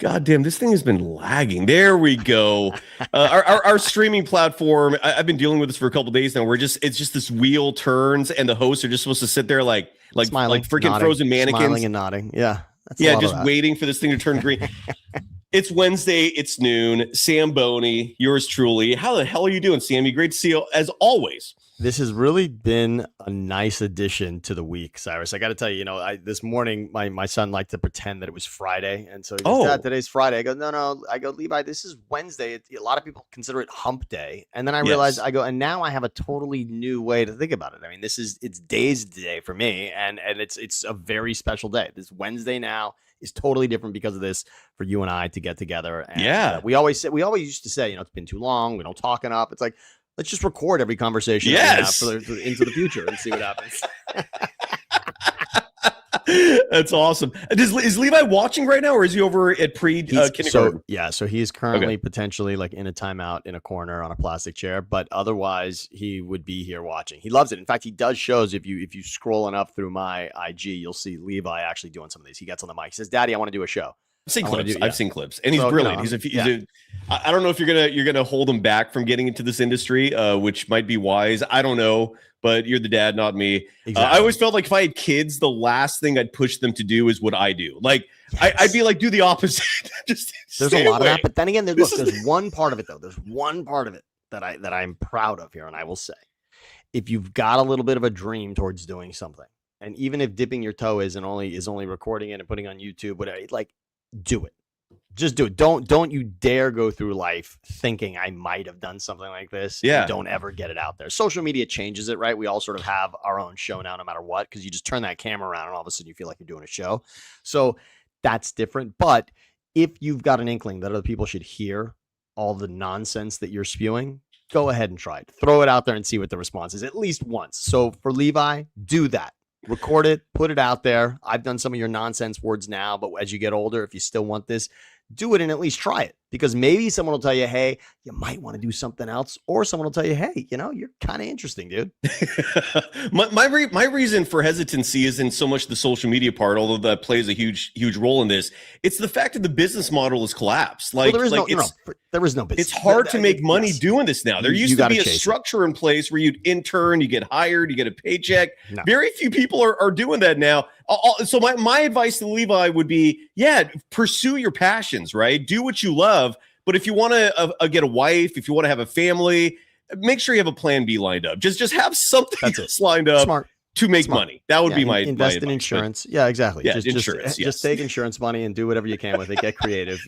God damn, this thing has been lagging. There we go. Our streaming platform, I've been dealing with this for a couple of days now. It's just this wheel turns and the hosts are just supposed to sit there like smiling, freaking nodding, frozen mannequins. Smiling and nodding. Yeah. Just waiting for this thing to turn green. It's Wednesday. It's noon. Sam Betesh, yours truly. How the hell are you doing, Sammy? Great to see you as always. This has really been a nice addition to the week, Cyrus. I got to tell you, this morning, my son liked to pretend that it was Friday. And so he goes, Dad, today's Friday. I go, no. I go, Levi, this is Wednesday. A lot of people consider it hump day. And then I realized, and now I have a totally new way to think about it. I mean, it's Dazed Day for me. And it's a very special day. This Wednesday now is totally different because of this for you and I to get together. And we always used to say, it's been too long. We don't talk enough. It's like, let's just record every conversation into the future and see what happens. That's awesome. Is Levi watching right now, or is he over at kindergarten? So he is currently potentially like in a timeout in a corner on a plastic chair, but otherwise he would be here watching. He loves it. In fact, he does shows. If you scroll enough through my IG, you'll see Levi actually doing some of these. He gets on the mic. He says, "Daddy, I want to do a show." I've seen clips, and he's brilliant. I don't know if you're gonna hold him back from getting into this industry, which might be wise. I don't know, but you're the dad, not me. Exactly. I always felt like if I had kids, the last thing I'd push them to do is what I do. Like I'd be like, do the opposite. Just there's a lot of that, but then again, there's one part of it though. There's one part of it that I'm proud of here, and I will say, if you've got a little bit of a dream towards doing something, and even if dipping your toe is only recording it and putting on YouTube, whatever, do it. Just do it. Don't you dare go through life thinking I might have done something like this. Yeah. Don't ever get it out there. Social media changes it, right? We all sort of have our own show now, no matter what, because you just turn that camera around and all of a sudden you feel like you're doing a show. So that's different. But if you've got an inkling that other people should hear all the nonsense that you're spewing, go ahead and try it. Throw it out there and see what the response is at least once. So for Levi, do that. Record it, put it out there. I've done some of your nonsense words now, but as you get older, if you still want this, do it and at least try it, because maybe someone will tell you, hey, you might want to do something else, or someone will tell you, hey, you're kind of interesting, dude. my reason for hesitancy isn't so much the social media part, although that plays a huge role in this. It's the fact that the business model has collapsed. There is no business. It's hard to make money doing this now. There used to be a structure in place where you'd intern, you get hired, you get a paycheck. No. Very few people are doing that now. So my advice to Levi would be, pursue your passions, right? Do what you love. But if you want to get a wife, if you want to have a family, make sure you have a plan B lined up. Just have something lined up to make money. That would be my invest in advice. Insurance. Yeah, exactly. Yeah, insurance. Just take insurance money and do whatever you can with it. Get creative,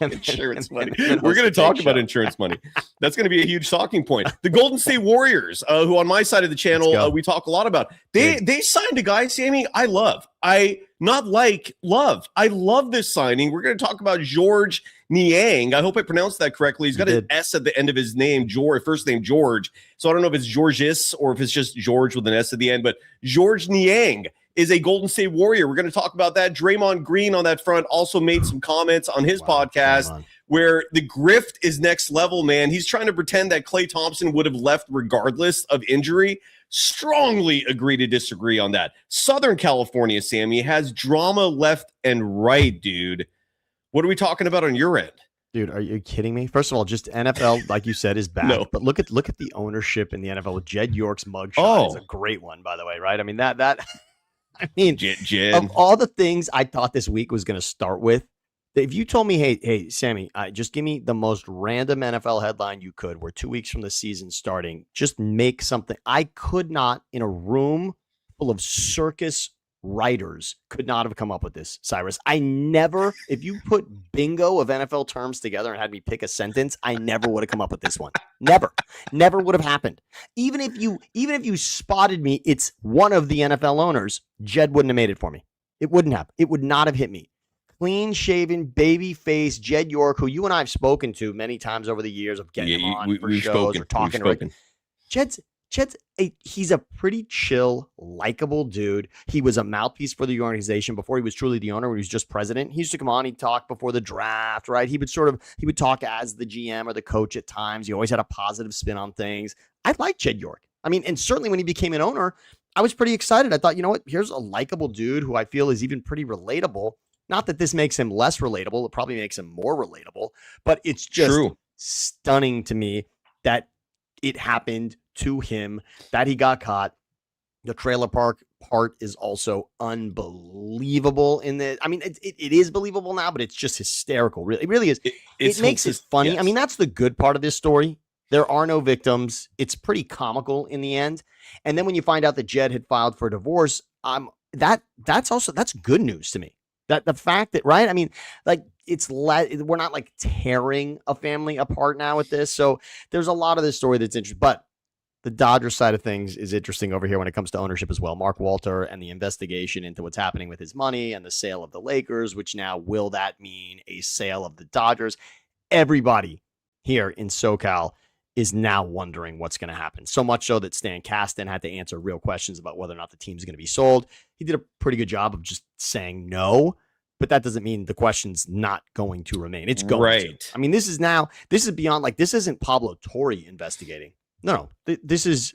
Insurance money. We're going to talk about insurance money. That's going to be a huge talking point. The Golden State Warriors, who on my side of the channel we talk a lot about. They signed a guy, Sammy, I love. I love this signing. We're going to talk about Georges Niang. I hope I pronounced that correctly. He's got an S at the end of his name, first name George. So I don't know if it's Georges or if it's just George with an S at the end, but Georges Niang is a Golden State Warrior. We're going to talk about that. Draymond Green on that front also made some comments on his podcast where the grift is next level, man. He's trying to pretend that Klay Thompson would have left regardless of injury. Strongly agree to disagree on that. Southern California, Sammy, has drama left and right, dude. What are we talking about on your end? Dude, are you kidding me? First of all, just NFL, like you said, is back. No. But look at the ownership in the NFL with Jed York's mugshot. It's a great one, by the way, right? I mean, Jed. Of all the things I thought this week was going to start with, if you told me, hey, Sammy, just give me the most random NFL headline you could. We're 2 weeks from the season starting. Just make something. I could not, in a room full of circus writers, could not have come up with this, Cyrus. If you put bingo of NFL terms together and had me pick a sentence, I never would have come up with this one. Never would have happened. Even if you spotted me, it's one of the NFL owners, Jed wouldn't have made it for me. It wouldn't have. It would not have hit me. Clean-shaven, baby-faced Jed York, who you and I have spoken to many times over the years of getting him on for shows or talking to him. He's a pretty chill, likable dude. He was a mouthpiece for the organization before he was truly the owner, when he was just president. He used to come on, he'd talk before the draft, right? He would talk as the GM or the coach at times. He always had a positive spin on things. I like Jed York. I mean, and certainly when he became an owner, I was pretty excited. I thought, you know what? Here's a likable dude who I feel is even pretty relatable. Not that this makes him less relatable. It probably makes him more relatable, but it's just True. stunning to me that it happened to him, that he got caught. The trailer park part is also unbelievable in the, I mean, it is believable now, but it's just hysterical. Really, it really is. It makes it funny. Yes. I mean, that's the good part of this story. There are no victims. It's pretty comical in the end. And then when you find out that Jed had filed for divorce, that's good news to me. That the fact that, right? I mean, like we're not like tearing a family apart now with this. So there's a lot of this story that's interesting, but the Dodgers side of things is interesting over here when it comes to ownership as well. Mark Walter and the investigation into what's happening with his money and the sale of the Lakers, which now will that mean a sale of the Dodgers? Everybody here in SoCal is now wondering what's going to happen. So much so that Stan Kasten had to answer real questions about whether or not the team's going to be sold. He did a pretty good job of just saying no, but that doesn't mean the question's not going to remain. It's going to. I mean, this is beyond, like, this isn't Pablo Torre investigating. No. This is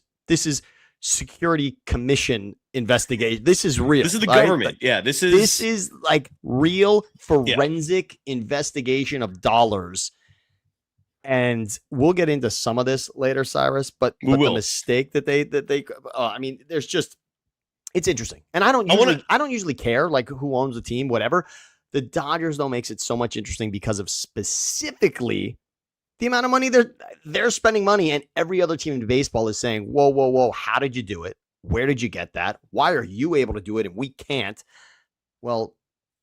Security Commission investigation. This is real. This is the right? government. Like, this is like real forensic investigation of dollars. And we'll get into some of this later, Cyrus, but the mistake that they I mean, there's just, it's interesting. And I don't usually care like who owns the team, whatever. The Dodgers though makes it so much interesting because of specifically the amount of money they're spending money, and every other team in baseball is saying, whoa, how did you do it? Where did you get that? Why are you able to do it and we can't? Well,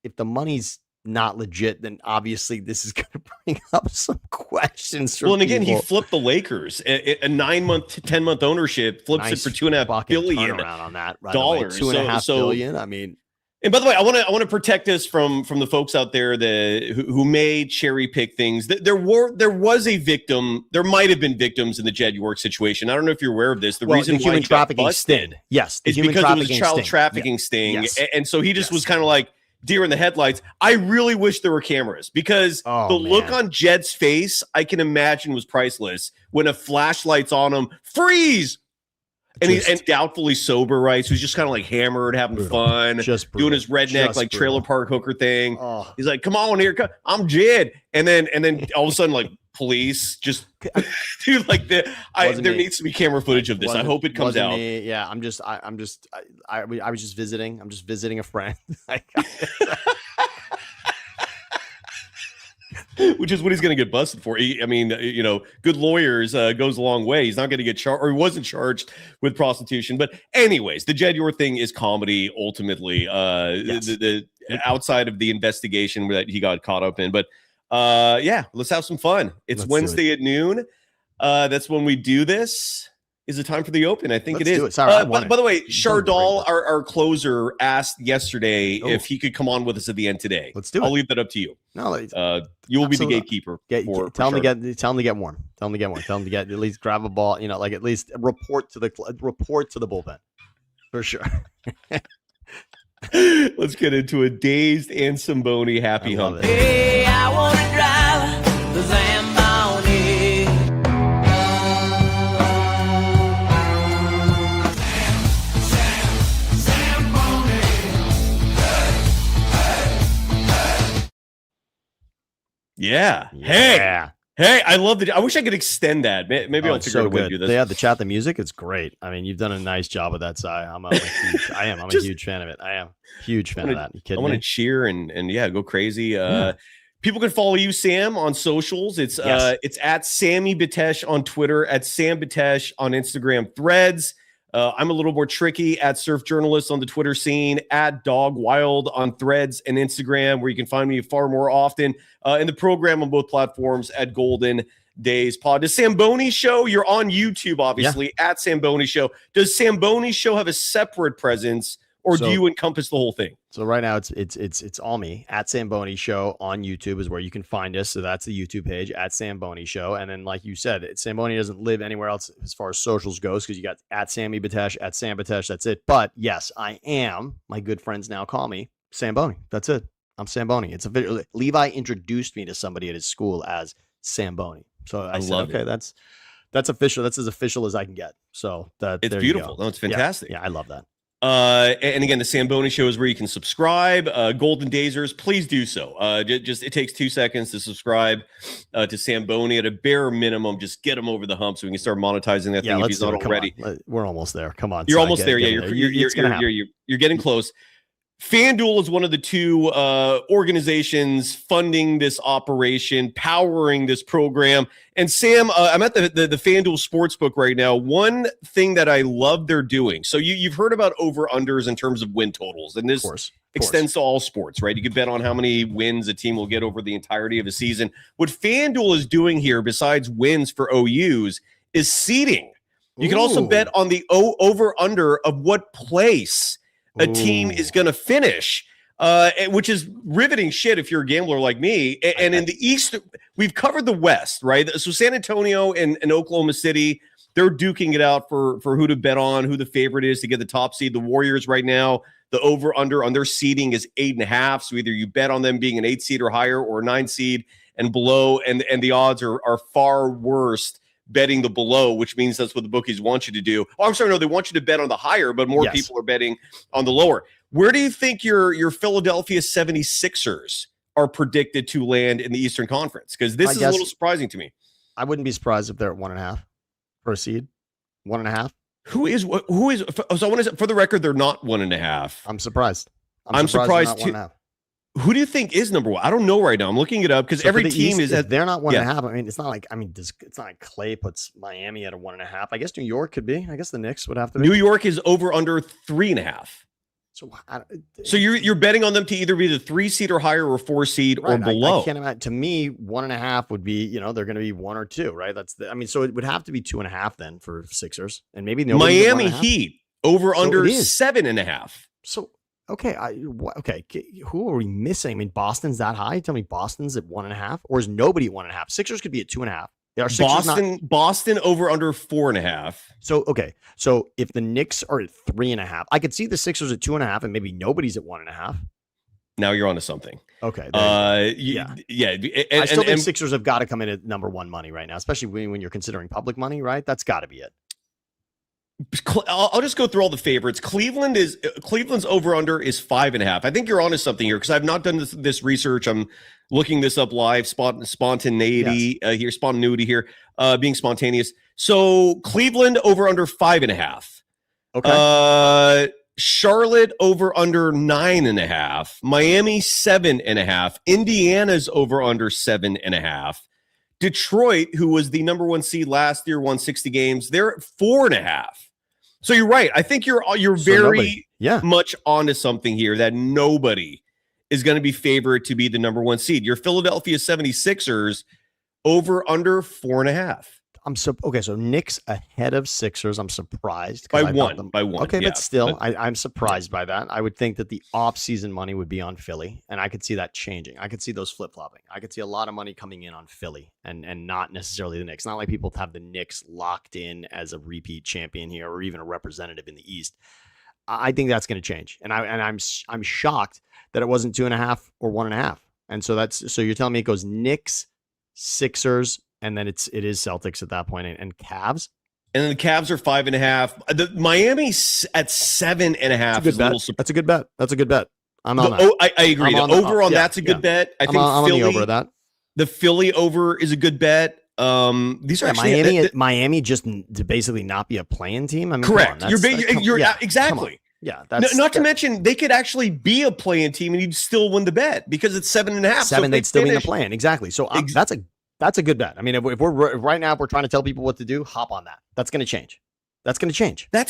if the money's not legit, then obviously this is going to bring up some questions. Well, and again, he flipped the Lakers a 9-month, 10-month ownership, flips it for $2.5 billion on that dollars. $2.5 billion. I mean, and by the way, I want to protect us from the folks out there who may cherry pick things. There was a victim. There might have been victims in the Jed York situation. I don't know if you're aware of this. The reason the human trafficking sting, yes, is because it was a child trafficking sting, and so he just was kind of like deer in the headlights. I really wish there were cameras because look on Jed's face, I can imagine, was priceless when a flashlight's on him. Freeze! And he's doubtfully sober, right? So he's just kind of like hammered, having fun, doing his redneck like trailer park hooker thing. He's like, "Come on here, I'm Jed," and then all of a sudden, like police just dude, like there needs to be camera footage of this. I hope it comes out. Yeah, I was just visiting. I'm just visiting a friend. Which is what he's going to get busted for. Good lawyers goes a long way. He's not going to get charged, or he wasn't charged with prostitution. But anyways, the Jed York thing is comedy ultimately. The outside of the investigation that he got caught up in. But let's have some fun. It's Wednesday at noon. That's when we do this. Is it time for the open? I think it is. Sorry, by the way, Chardal, our closer, asked yesterday if he could come on with us at the end today. Let's do it. I'll leave that up to you. No, you will be the gatekeeper. Tell him to get warm. Tell him to get at least grab a ball. Like at least report to the bullpen for sure. Let's get into a Dazed and Samboni happy hump. Hey, I want to drive the Zamboni. Yeah. Hey, I love I wish I could extend that. Maybe I'll figure out a way to do this. Yeah, the chat, the music, it's great. I mean, you've done a nice job of that, Si. I'm a huge fan of it. I am a huge fan of that. You kidding me? I want to cheer and go crazy. People can follow you, Sam, on socials. It's at Sammy Betesh on Twitter, at Sam Betesh on Instagram, Threads. I'm a little more tricky at Surf Journalist on the Twitter scene, at Dog Wild on Threads and Instagram, where you can find me far more often. In the program on both platforms at Golden Days Pod. The Samboni Show, you're on YouTube, obviously, at Samboni Show. Does Samboni Show have a separate presence, or do you encompass the whole thing? So right now it's all me. At Samboni Show on YouTube is where you can find us. So that's the YouTube page, at Samboni Show. And then, like you said, Samboni doesn't live anywhere else as far as socials goes, because you got at Sammy Betesh, at Sam Betesh. That's it. But yes, I am. My good friends now call me Samboni. That's it. I'm Samboni. It's a Levi introduced me to somebody at his school as Samboni. So I said, okay, that's official. That's as official as I can get. So it's beautiful. No, it's fantastic. Yeah, I love that. And again, the Samboni Show is where you can subscribe. Golden Dazers, please do so. Just it takes 2 seconds to subscribe to Samboni. At a bare minimum, just get him over the hump so we can start monetizing that thing if he's not already. We're almost there. Come on, you're almost there. Yeah, you're getting close. FanDuel is one of the two organizations funding this operation, powering this program. And Sam, I'm at the FanDuel Sportsbook right now. One thing that I love they're doing. So you've heard about over-unders in terms of win totals. And this extends to all sports, right? You could bet on how many wins a team will get over the entirety of a season. What FanDuel is doing here, besides wins for OUs, is seeding. You can also bet on the over-under of what place a team is going to finish, which is riveting shit if you're a gambler like me. And in the East, we've covered the West, right? So San Antonio and Oklahoma City, they're duking it out for who to bet on, who the favorite is to get the top seed. The Warriors right now, the over-under on their seeding is 8.5. So either you bet on them being an 8 seed or higher or a 9 seed and below, and the odds are far worse betting the below, which means that's what the bookies want you to do. Oh, I'm sorry, no, they want you to bet on the higher, but more people are betting on the lower. Where do you think your Philadelphia 76ers are predicted to land in the Eastern Conference? Because this is a little surprising to me. I wouldn't be surprised if they're at 1.5 for a seed. 1.5. Who is so I want to, for the record, they're not 1.5. I'm surprised. I'm surprised too. Who do you think is number one? I don't know right now. I'm looking it up because every team East, they're not 1.5. I mean, it's not like it's not like Clay puts Miami at a 1.5. I guess New York could be. I guess the Knicks would have to be. New York is over under 3.5. So you're betting on them to either be the 3 seed or higher or 4 seed or below. I can't imagine. To me, 1.5 would be, they're going to be 1 or 2, right? So it would have to be 2.5 then for Sixers, and maybe Miami Heat over under 7.5. So. Okay, who are we missing? I mean, Boston's that high? Tell me Boston's at 1.5, or is nobody at 1.5? Sixers could be at 2.5. Boston over under 4.5. So if the Knicks are at 3.5, I could see the Sixers at 2.5, and maybe nobody's at 1.5. Now you're onto something. Okay. Yeah. I still think Sixers have got to come in at number one money right now, especially when you're considering public money, right? That's got to be it. I'll just go through all the favorites. Cleveland's over under is 5.5. I think you're onto something here because I've not done this research. I'm looking this up live. Spontaneity here, being spontaneous. So Cleveland over under 5.5. Okay. Charlotte over under 9.5. Miami 7.5. Indiana's over under 7.5. Detroit, who was the number 1 seed last year, won 60 games. They're at 4.5. So you're right. I think you're very much onto something here that nobody is going to be favored to be the number 1 seed. Your Philadelphia 76ers over under 4.5. So Knicks ahead of Sixers. I'm surprised by one. Okay, but still, I'm surprised by that. I would think that the off-season money would be on Philly, and I could see that changing. I could see those flip-flopping. I could see a lot of money coming in on Philly and not necessarily the Knicks. Not like people have the Knicks locked in as a repeat champion here or even a representative in the East. I think that's going to change, and I'm shocked that it wasn't 2.5 or 1.5. And so you're telling me it goes Knicks, Sixers, and then it is Celtics at that point and Cavs. And then the Cavs are 5.5. The Miami's at 7.5. That's a good bet. That's a good bet. I'm on that. I agree. The over on that's a good bet. I think I'm Philly, on the over of that. The Philly over is a good bet. These are actually Miami just to basically not be a playing team. I mean, correct. Exactly. Yeah, not to mention they could actually be a playing team and you'd still win the bet because it's 7.5. 7, they'd still be in the play-in. Exactly. So that's a good bet. I mean, if we're right now, if we're trying to tell people what to do, hop on that. That's going to change. That's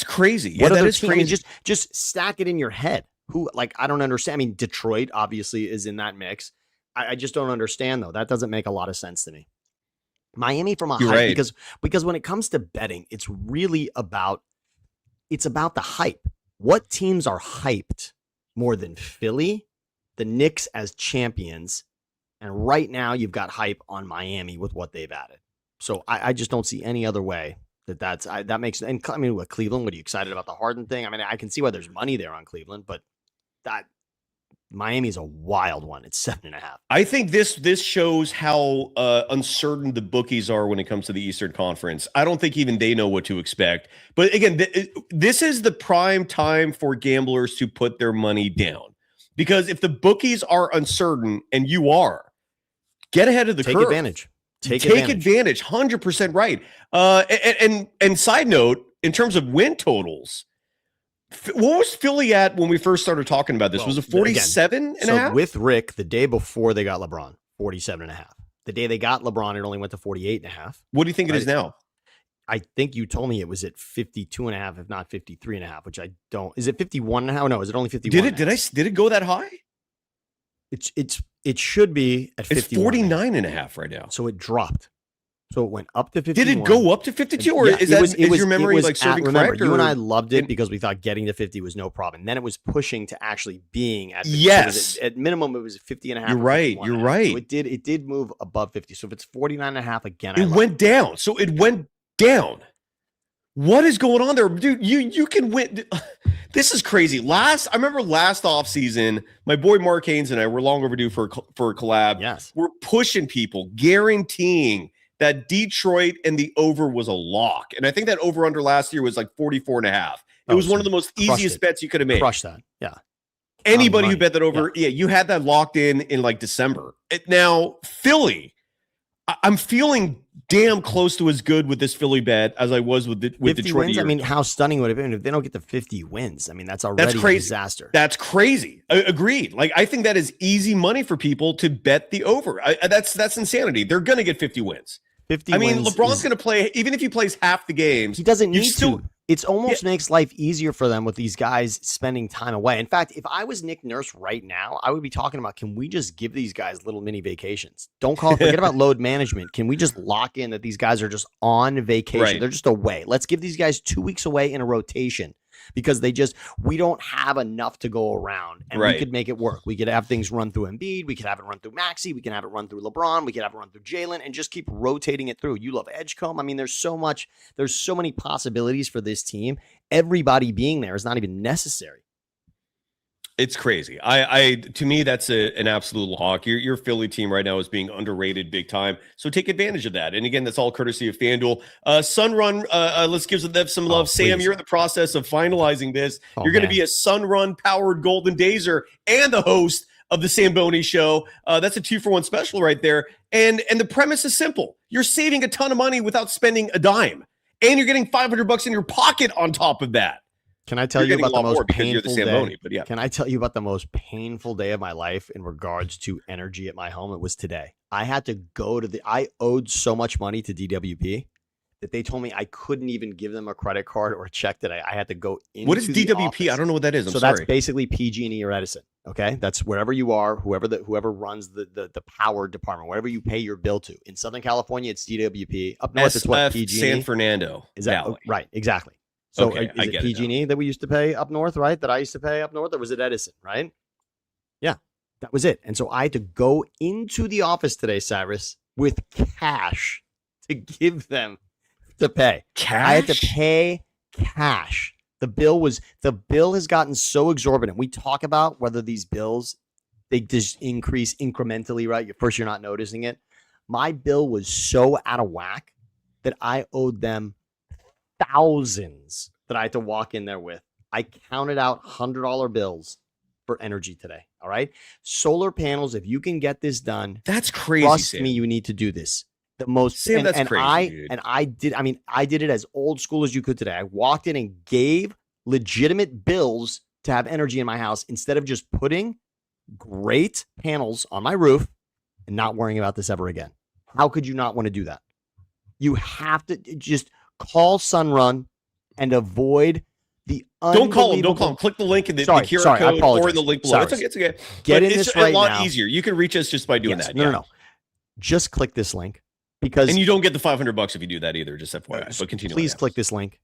crazy. Yeah, that is crazy. I mean, just stack it in your head. I don't understand. I mean, Detroit obviously is in that mix. I just don't understand though. That doesn't make a lot of sense to me. Miami from a hype because when it comes to betting, it's really about the hype. What teams are hyped more than Philly, the Knicks as champions? And right now you've got hype on Miami with what they've added. So I just don't see any other way that makes. And I mean, with Cleveland, what are you excited about the Harden thing? I mean, I can see why there's money there on Cleveland, but Miami is a wild one. It's 7.5. I think this shows how uncertain the bookies are when it comes to the Eastern Conference. I don't think even they know what to expect. But again, this is the prime time for gamblers to put their money down, because if the bookies are uncertain and you are, get ahead of the curve. Take advantage. 100% right. And side note, in terms of win totals, what was Philly at when we first started talking about this? Well, was it 47 and a half? With Rick, the day before they got LeBron, 47.5. The day they got LeBron, it only went to 48.5. What do you think it is now? I think you told me it was at 52.5, if not 53.5, which I don't. Is it 51.5? No, is it only 51? Did it go that high? It should be at 51. It's 49.5 right now. So it dropped. So it went up to 51. Did it go up to 52, or is your memory like serving correct? You and I loved it because we thought getting to 50 was no problem. And then it was pushing to actually being at 50. Yes. So at minimum, it was 50.5. You're right. You're right. So it did move above 50. So if it's 49.5 again, it went down. So it went down. What is going on there, dude? You can win. This is crazy. I remember last offseason, my boy Mark Haynes and I were long overdue for a collab. Yes, we're pushing people, guaranteeing that Detroit and the over was a lock. And I think that over under last year was like 44.5. It was one of the most easiest bets you could have made. Crush that. Yeah. Anybody who bet that over, you had that locked in like December. Now, Philly, I'm feeling damn close to as good with this Philly bet as I was with Detroit. Wins? I mean, how stunning would it have been if they don't get to 50 wins? I mean, that's already a disaster. That's crazy. Agreed. Like, I think that is easy money for people to bet the over. That's insanity. They're going to get 50 wins. 50 wins. LeBron's going to play, even if he plays half the games. He doesn't need to. It almost makes life easier for them with these guys spending time away. In fact, if I was Nick Nurse right now, I would be talking about, can we just give these guys little mini vacations? Forget about load management. Can we just lock in that these guys are just on vacation? Right. They're just away. Let's give these guys 2 weeks away in a rotation, because we don't have enough to go around, and we could make it work. We could have things run through Embiid. We could have it run through Maxey. We can have it run through LeBron. We could have it run through Jalen, and just keep rotating it through. You love Edgecombe. I mean, there's so many possibilities for this team. Everybody being there is not even necessary. It's crazy. To me, that's an absolute lock. Your Philly team right now is being underrated big time. So take advantage of that. And again, that's all courtesy of FanDuel. Sunrun, let's give them some love. Sam, you're in the process of finalizing this. You're going to be a Sunrun powered Golden Dazer and the host of the Samboni show. That's a 2-for-1 special right there. And the premise is simple. You're saving a ton of money without spending a dime. And you're getting $500 in your pocket on top of that. Can I tell you about the most painful day? Can I tell you about the most painful day of my life in regards to energy at my home? It was today. I had to go I owed so much money to DWP that they told me I couldn't even give them a credit card or a check today. I had to go into What is DWP? Office. I don't know what that is. I'm sorry. That's basically PG&E or Edison. Okay. That's wherever you are, whoever runs the power department, whatever you pay your bill to. In Southern California, it's DWP. Up north, it's what? PG&E? San Fernando. Is that Valley. Right? Exactly. So okay, is it PG&E that we used to pay up north, right? That I used to pay up north? Or was it Edison, right? Yeah, that was it. And so I had to go into the office today, Cyrus, with cash to give them to pay. Cash? I had to pay cash. The bill has gotten so exorbitant. We talk about whether these bills, they just increase incrementally, right? First, you're not noticing it. My bill was so out of whack that I owed them thousands that I had to walk in there with. I counted out $100 bills for energy today. All right. Solar panels. If you can get this done, that's crazy. Trust me, you need to do this. The most, Sam, that's crazy, dude. I did it as old school as you could today. I walked in and gave legitimate bills to have energy in my house instead of just putting great panels on my roof and not worrying about this ever again. How could you not want to do that? You have to just call Sunrun and avoid the Don't call them. Click the link in the QR code or in the link below. It's okay. Get in this right now. It's a lot easier. You can reach us just by doing that. No. Just click this link and you don't get the $500 if you do that either. Just FYI. But continue. Please click this link.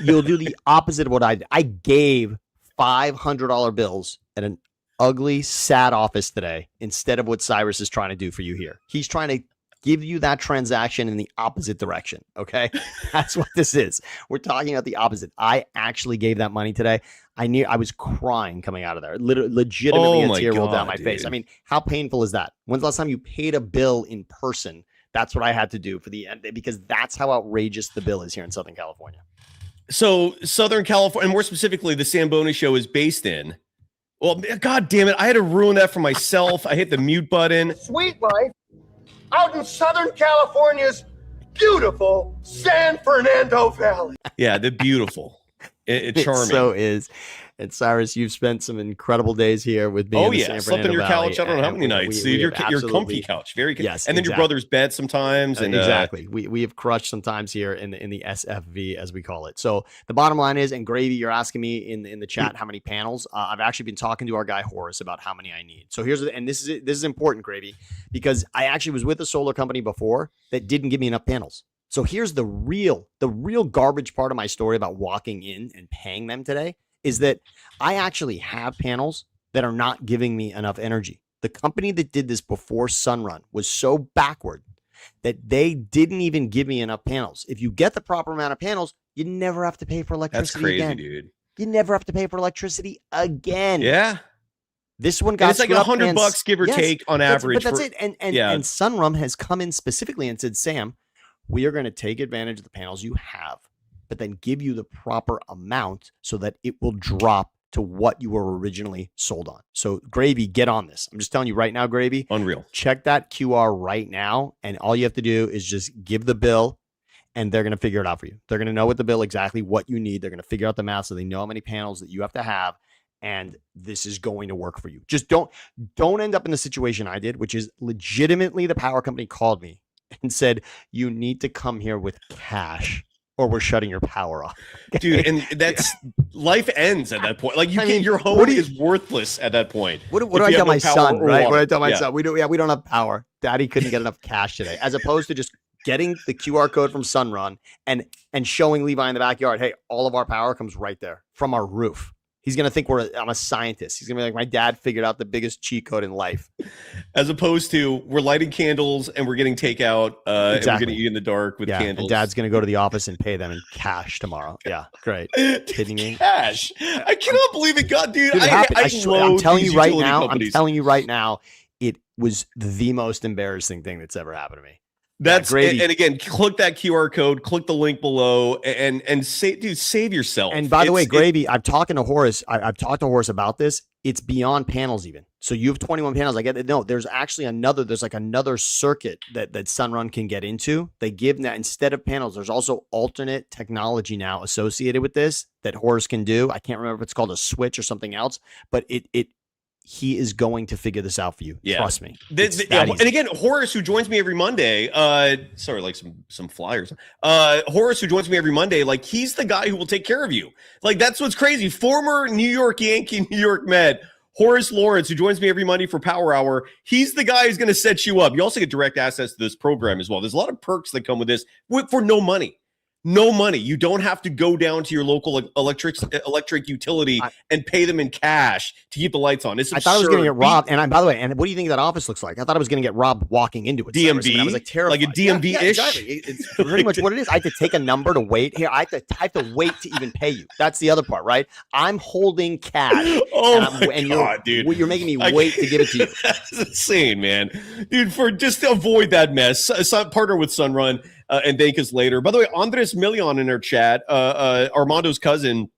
You'll do the opposite of what I did. I gave $500 bills at an ugly, sad office today instead of what Cyrus is trying to do for you here. He's trying to give you that transaction in the opposite direction. Okay. That's what this is. We're talking about the opposite. I actually gave that money today. I was crying coming out of there. Legitimately a tear rolled down my face. I mean, how painful is that? When's the last time you paid a bill in person? That's what I had to do for the end, because that's how outrageous the bill is here in Southern California. So Southern California, and more specifically, the Samboni show is based in. Well, God damn it. I had to ruin that for myself. I hit the mute button. Sweet life out in Southern California's beautiful San Fernando Valley. Yeah, the beautiful. It's charming. It so is. And Cyrus, you've spent some incredible days here with me. Oh, in the yeah. San Slept on your Valley, couch. I don't know how many nights. We your comfy couch. Very good. Yes. And then your brother's bed sometimes. And exactly. We have crushed sometimes here in the SFV, as we call it. So the bottom line is, and Gravy, you're asking me in the chat how many panels. I've actually been talking to our guy Horace about how many I need. So this is important, Gravy, because I actually was with a solar company before that didn't give me enough panels. So here's the real garbage part of my story about walking in and paying them today is that I actually have panels that are not giving me enough energy. The company that did this before Sunrun was so backward that they didn't even give me enough panels. If you get the proper amount of panels, you never have to pay for electricity. That's crazy, again. dude. You never have to pay for electricity again. Yeah. This one got it's like $100 give or take on average. But that's it. And Sunrun has come in specifically and said, Sam, we are going to take advantage of the panels you have, but then give you the proper amount so that it will drop to what you were originally sold on. So Gravy, get on this. I'm just telling you right now, Gravy. Unreal. Check that QR right now. And all you have to do is just give the bill and they're going to figure it out for you. They're going to know with the bill exactly what you need. They're going to figure out the math so they know how many panels that you have to have. And this is going to work for you. Just don't end up in the situation I did, which is legitimately the power company called me and said, you need to come here with cash or we're shutting your power off. Dude, and that's life ends at that point. Like your home is worthless at that point. What do I tell my son, right? What do I tell my son? We don't have power. Daddy couldn't get enough cash today. As opposed to just getting the QR code from Sunrun and showing Levi in the backyard, hey, all of our power comes right there from our roof. He's going to think I'm a scientist. He's going to be like, my dad figured out the biggest cheat code in life. As opposed to we're lighting candles and we're getting takeout and we're going to eat in the dark with candles. And dad's going to go to the office and pay them in cash tomorrow. Yeah, great. Kidding me? Cash. I cannot believe it. God, dude. I swear, I'm telling you right now. I'm telling you right now. It was the most embarrassing thing that's ever happened to me. That's and again, click that QR code, click the link below, and save yourself. And by the way, Gravy, I've talked to Horace. I've talked to Horace about this. It's beyond panels even. So you have 21 panels. I get it. No, there's actually another circuit that Sunrun can get into. They give that instead of panels. There's also alternate technology now associated with this that Horace can do. I can't remember if it's called a switch or something else, but he is going to figure this out for you. Yeah. Trust me. And again, Horace, who joins me every Monday, sorry, like some flyers. Horace, who joins me every Monday, like he's the guy who will take care of you. Like that's what's crazy. Former New York Yankee, New York Met, Horace Lawrence, who joins me every Monday for Power Hour. He's the guy who's going to set you up. You also get direct access to this program as well. There's a lot of perks that come with this for no money. No money. You don't have to go down to your local electric utility and pay them in cash to keep the lights on. It's absurd. I thought I was going to get robbed. And by the way, what do you think that office looks like? I thought I was going to get robbed walking into it. DMV? I mean, I was like terrified. Like a DMV-ish? Yeah, exactly. It's pretty much what it is. I have to take a number to wait here. I have to wait to even pay you. That's the other part, right? I'm holding cash. God, dude. You're making me wait to give it to you. That's insane, man. Dude, just to avoid that mess, partner with Sunrun. And thank us later. By the way, Andres Million in our chat, Armando's cousin.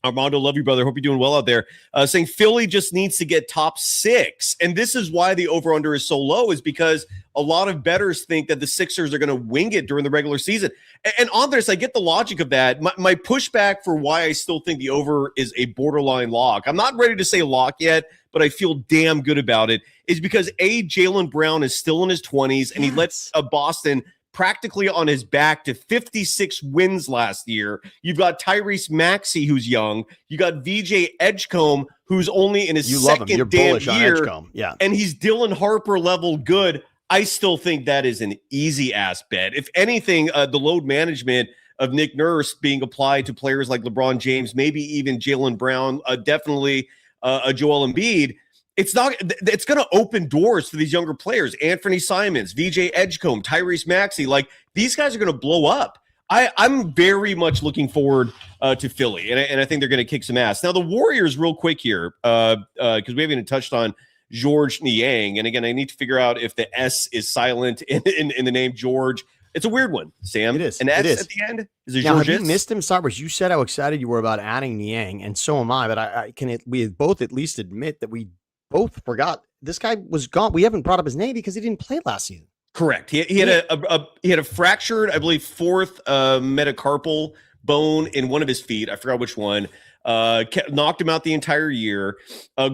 Armando, love you, brother. Hope you're doing well out there. Saying Philly just needs to get top 6. And this is why the over-under is so low, is because a lot of bettors think that the Sixers are going to wing it during the regular season. And Andres, I get the logic of that. My pushback for why I still think the over is a borderline lock. I'm not ready to say lock yet, but I feel damn good about it, is because Jaylen Brown is still in his 20s, and he lets Boston practically on his back to 56 wins last year. You've got Tyrese Maxey, who's young. You got VJ Edgecombe, who's only in his second damn year. Yeah. And he's Dylan Harper level good. I still think that is an easy ass bet. If anything, the load management of Nick Nurse being applied to players like LeBron James, maybe even Jaylen Brown, definitely a Joel Embiid, it's going to open doors to these younger players. Anthony Simons, VJ Edgecombe, Tyrese Maxey, like these guys are going to blow up. I'm very much looking forward to Philly, and I think they're going to kick some ass. Now, the Warriors, real quick here, because we haven't even touched on Georges Niang. And again, I need to figure out if the S is silent in the name George. It's a weird one, Sam. It is. An S at the end? Is it Georges? Have you missed him, Cyrus? You said how excited you were about adding Niang, and so am I. But we both at least admit that we both forgot this guy was gone. We haven't brought up his name because he didn't play last season. Correct. He had a fractured, I believe, fourth metacarpal bone in one of his feet. I forgot which one. Knocked him out the entire year.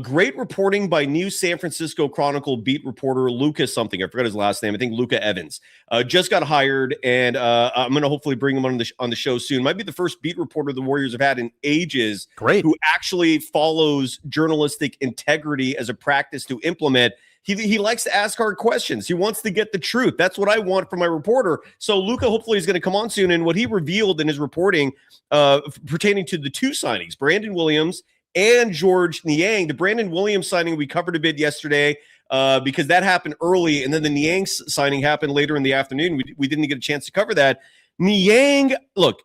Great reporting by New San Francisco Chronicle beat reporter Luca something. I forgot his last name. I think Luca Evans. Just got hired, and I'm going to hopefully bring him on the show soon. Might be the first beat reporter the Warriors have had in ages. Great. Who actually follows journalistic integrity as a practice to implement. He likes to ask hard questions. He wants to get the truth. That's what I want from my reporter. So Luca hopefully is going to come on soon. And what he revealed in his reporting pertaining to the two signings, Brandon Williams and Georges Niang. The Brandon Williams signing we covered a bit yesterday because that happened early, and then the Niang signing happened later in the afternoon. We didn't get a chance to cover that. Niang, look,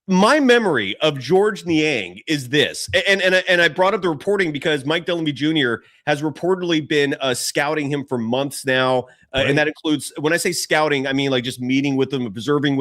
my memory of Georges Niang is this, and I brought up the reporting because Mike Delamy Jr. has reportedly been scouting him for months now, right. And that includes, when I say scouting, I mean like just meeting with him, observing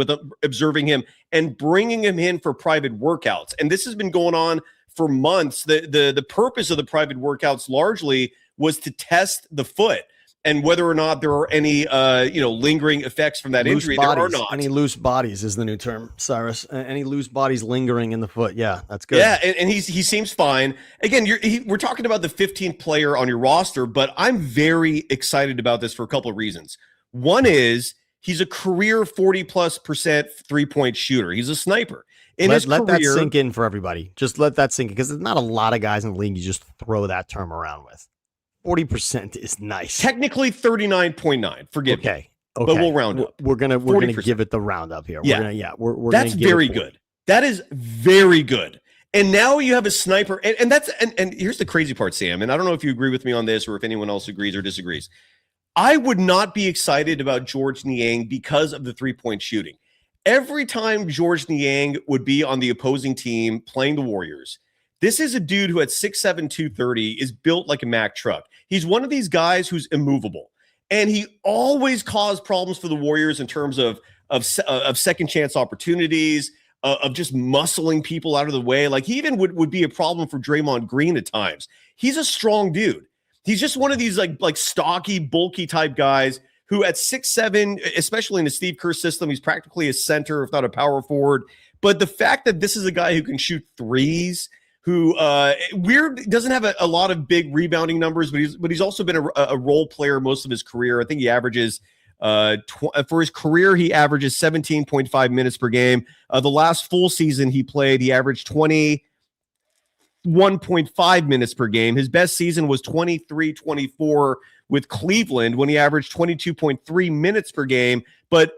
him, and bringing him in for private workouts. And this has been going on for months. The purpose of the private workouts largely was to test the foot and whether or not there are any lingering effects from that injury. There are not. Any loose bodies is the new term, Cyrus. Any loose bodies lingering in the foot. Yeah, that's good. Yeah, and he seems fine. Again, we're talking about the 15th player on your roster, but I'm very excited about this for a couple of reasons. One is he's a career 40+% three-point shooter. He's a sniper. Let that sink in for everybody. Just let that sink in, because there's not a lot of guys in the league you just throw that term around with. 40% is nice. Technically 39.9. Forgive me. Okay. But we'll round up. We're gonna give it the roundup here. We're that's very good. That is very good. And now you have a sniper, and here's the crazy part, Sam. And I don't know if you agree with me on this or if anyone else agrees or disagrees. I would not be excited about Georges Niang because of the 3-point shooting. Every time Georges Niang would be on the opposing team playing the Warriors, this is a dude who at 6'7", 230 is built like a Mack truck. He's one of these guys who's immovable, and he always caused problems for the Warriors in terms of second chance opportunities, of just muscling people out of the way. Like he even would be a problem for Draymond Green at times. He's a strong dude. He's just one of these like stocky, bulky type guys who at 6'7", especially in the Steve Kerr system, he's practically a center, if not a power forward. But the fact that this is a guy who can shoot threes, who doesn't have a lot of big rebounding numbers, but he's also been a role player most of his career. I think he averages for his career, he averages 17.5 minutes per game. The last full season he played, he averaged 21.5 minutes per game. His best season was 23-24 with Cleveland when he averaged 22.3 minutes per game. But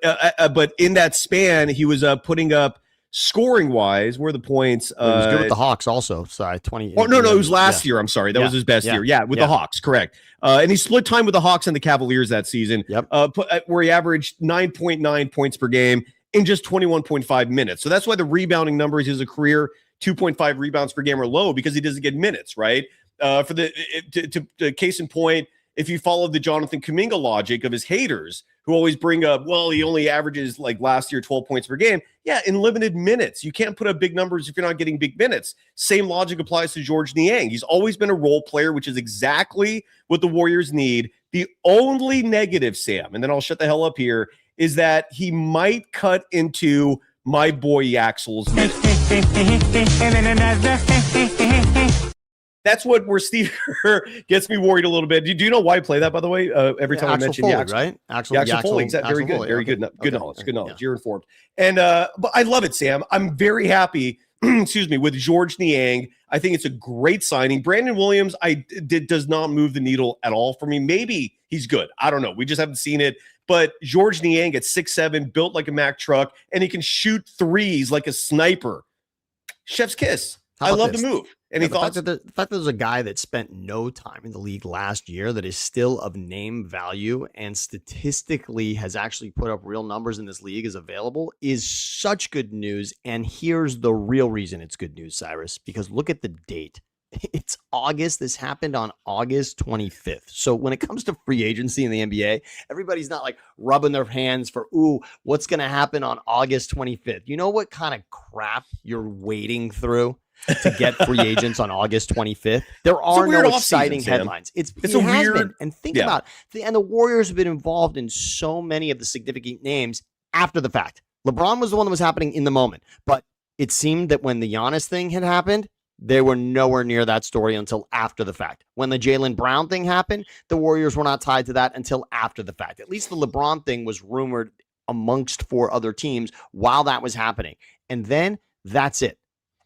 in that span, he was putting up, scoring wise, where the points. He was good with the Hawks also. Sorry, 20. Oh, no, it was last year. I'm sorry. That was his best year. Yeah, with the Hawks, correct. And he split time with the Hawks and the Cavaliers that season, where he averaged 9.9 points per game in just 21.5 minutes. So that's why the rebounding numbers is a career 2.5 rebounds per game are low, because he doesn't get minutes, right? For the case in point, if you follow the Jonathan Kuminga logic of his haters who always bring up, well, he only averages like last year 12 points per game. Yeah, in limited minutes. You can't put up big numbers if you're not getting big minutes. Same logic applies to Georges Niang. He's always been a role player, which is exactly what the Warriors need. The only negative, Sam, and then I'll shut the hell up here, is that he might cut into my boy Yaxel's minutes. That's where Steve gets me worried a little bit. Do you know why I play that, by the way? Every time I mention Yaxel, right? Axel Foley, exactly. Very good. Very good. Good knowledge. Good knowledge. You're informed. And but I love it, Sam. I'm very happy, excuse me, with Georges Niang. I think it's a great signing. Brandon Williams, does not move the needle at all for me. Maybe he's good. I don't know. We just haven't seen it. But Georges Niang at 6'7", built like a Mack truck, and he can shoot threes like a sniper. Chef's kiss. I love the move. Any thoughts? The fact that there's a guy that spent no time in the league last year that is still of name value and statistically has actually put up real numbers in this league is available is such good news. And here's the real reason it's good news, Cyrus, because look at the date. It's August. This happened on August 25th. So when it comes to free agency in the NBA, everybody's not like rubbing their hands for, ooh, what's going to happen on August 25th? You know what kind of crap you're wading through to get free agents on August 25th? There are no exciting headlines. It's a weird. And think about and the Warriors have been involved in so many of the significant names after the fact. LeBron was the one that was happening in the moment, but it seemed that when the Giannis thing had happened, they were nowhere near that story until after the fact. When the Jaylen Brown thing happened, the Warriors were not tied to that until after the fact. At least the LeBron thing was rumored amongst 4 other teams while that was happening. And then that's it.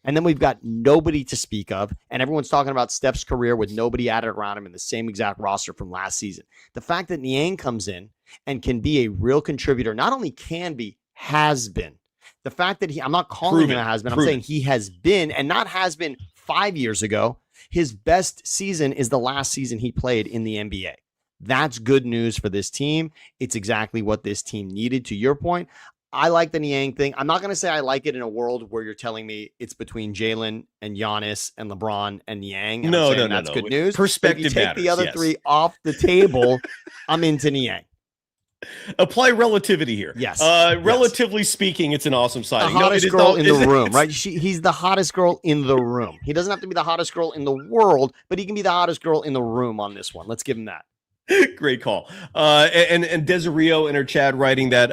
And then we've got nobody to speak of. And everyone's talking about Steph's career with nobody added around him in the same exact roster from last season. The fact that Niang comes in and can be a real contributor, not only can be, has been. The fact that I'm not calling him a has-been. I'm saying he has been, and not has been 5 years ago. His best season is the last season he played in the NBA. That's good news for this team. It's exactly what this team needed. To your point, I like the Niang thing. I'm not going to say I like it in a world where you're telling me it's between Jalen and Giannis and LeBron and Niang. And No. That's good news. Perspective if you take matters, the other 3 off the table, I'm into Niang. Apply relativity here. Yes. Relatively speaking, it's an awesome signing. The hottest girl in the room, right? He's the hottest girl in the room. He doesn't have to be the hottest girl in the world, but he can be the hottest girl in the room on this one. Let's give him that. Great call. And Desirio in her chat writing that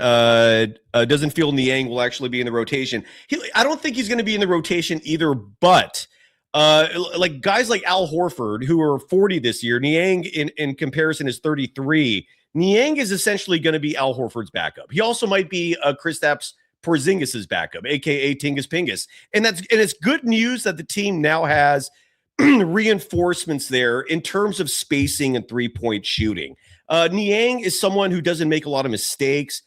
doesn't feel Niang will actually be in the rotation. I don't think he's going to be in the rotation either, but like guys like Al Horford, who are 40 this year, Niang in comparison is 33. Niang is essentially going to be Al Horford's backup. He also might be Kristaps Porzingis' backup, aka Tingus Pingus. And it's good news that the team now has reinforcements there in terms of spacing and 3-point shooting. Niang is someone who doesn't make a lot of mistakes.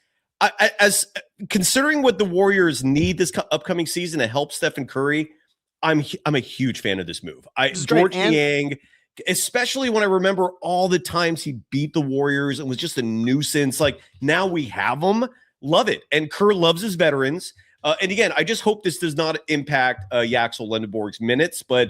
As considering what the Warriors need this upcoming season to help Stephen Curry, I'm a huge fan of this move. Georges Niang, especially when I remember all the times he beat the Warriors and was just a nuisance. Like, now we have him. Love it. And Kerr loves his veterans. And again, I just hope this does not impact Yaxel Lendeborg's minutes, but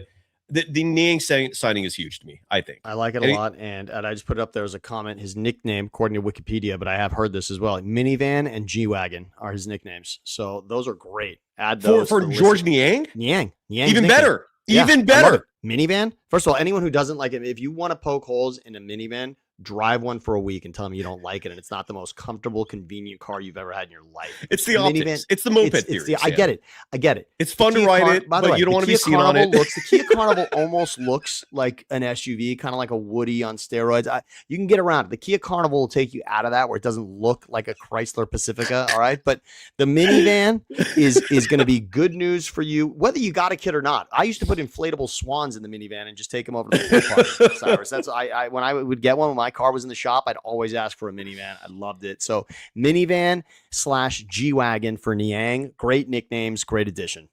the Niang signing is huge to me, I think. I like it a lot. And I just put it up there as a comment. His nickname, according to Wikipedia, but I have heard this as well, Minivan and G-Wagon are his nicknames. So those are great. Add those for Georges Niang? Niang. Even better. Even better. Minivan. First of all, anyone who doesn't like it, if you want to poke holes in a minivan, drive one for a week and tell them you don't like it, and it's not the most comfortable, convenient car you've ever had in your life. It's the optics. It's the moped theory. I get it. It's fun to ride it, but you don't want to be seen on it. The Kia Carnival almost looks like an SUV, kind of like a Woody on steroids. You can get around it. The Kia Carnival will take you out of that, where it doesn't look like a Chrysler Pacifica. All right, but the minivan is going to be good news for you, whether you got a kid or not. I used to put inflatable swans in the minivan and just take them over to the party. Cyrus, that's when I would get one when my car was in the shop, I'd always ask for a minivan. I loved it. So minivan / G-Wagon for Niang. Great nicknames, great addition.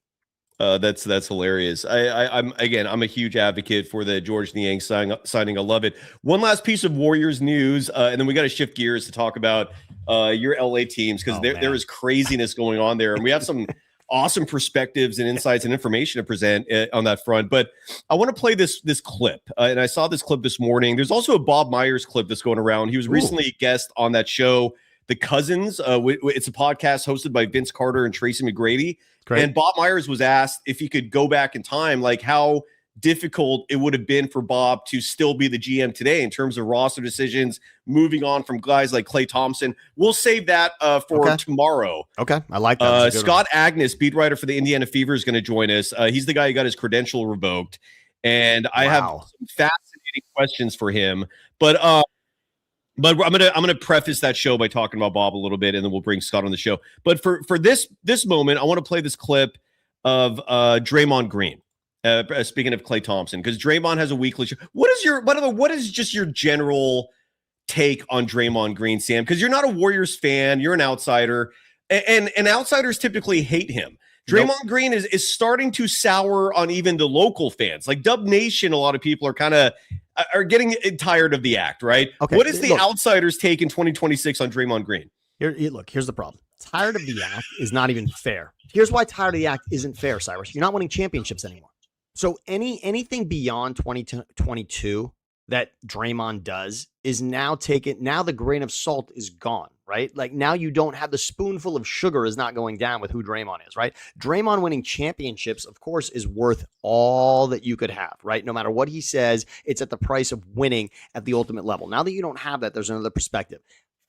That's hilarious. I'm a huge advocate for the Georges Niang signing. I love it. One last piece of Warriors news, and then we got to shift gears to talk about your LA teams, because there is craziness going on there, and we have some awesome perspectives and insights and information to present on that front. But I want to play this clip, and I saw this clip this morning. There's also a Bob Myers clip that's going around. He was recently a guest on that show, The Cousins. It's a podcast hosted by Vince Carter and Tracy McGrady. Great. And Bob Myers was asked if he could go back in time, like how difficult it would have been for Bob to still be the GM today in terms of roster decisions, moving on from guys like Klay Thompson. We'll save that for tomorrow. Okay, I like that. Scott Agnes, beat writer for the Indiana Fever, is going to join us. He's the guy who got his credential revoked, and I have some fascinating questions for him. But I'm gonna preface that show by talking about Bob a little bit, and then we'll bring Scott on the show. But for this moment, I want to play this clip of Draymond Green. Speaking of Klay Thompson, because Draymond has a weekly show. What is just your general take on Draymond Green, Sam? Because you're not a Warriors fan, you're an outsider, and outsiders typically hate him. Draymond Green is starting to sour on even the local fans. Like Dub Nation, a lot of people are getting tired of the act, right? Okay. What is the outsiders take in 2026 on Draymond Green? Here's the problem. Tired of the act is not even fair. Here's why tired of the act isn't fair, Cyrus. You're not winning championships anymore. So anything beyond 2022 that Draymond does is now taken. Now the grain of salt is gone, right? Like now you don't have the spoonful of sugar is not going down with who Draymond is, right? Draymond winning championships, of course, is worth all that you could have, right? No matter what he says, it's at the price of winning at the ultimate level. Now that you don't have that, there's another perspective.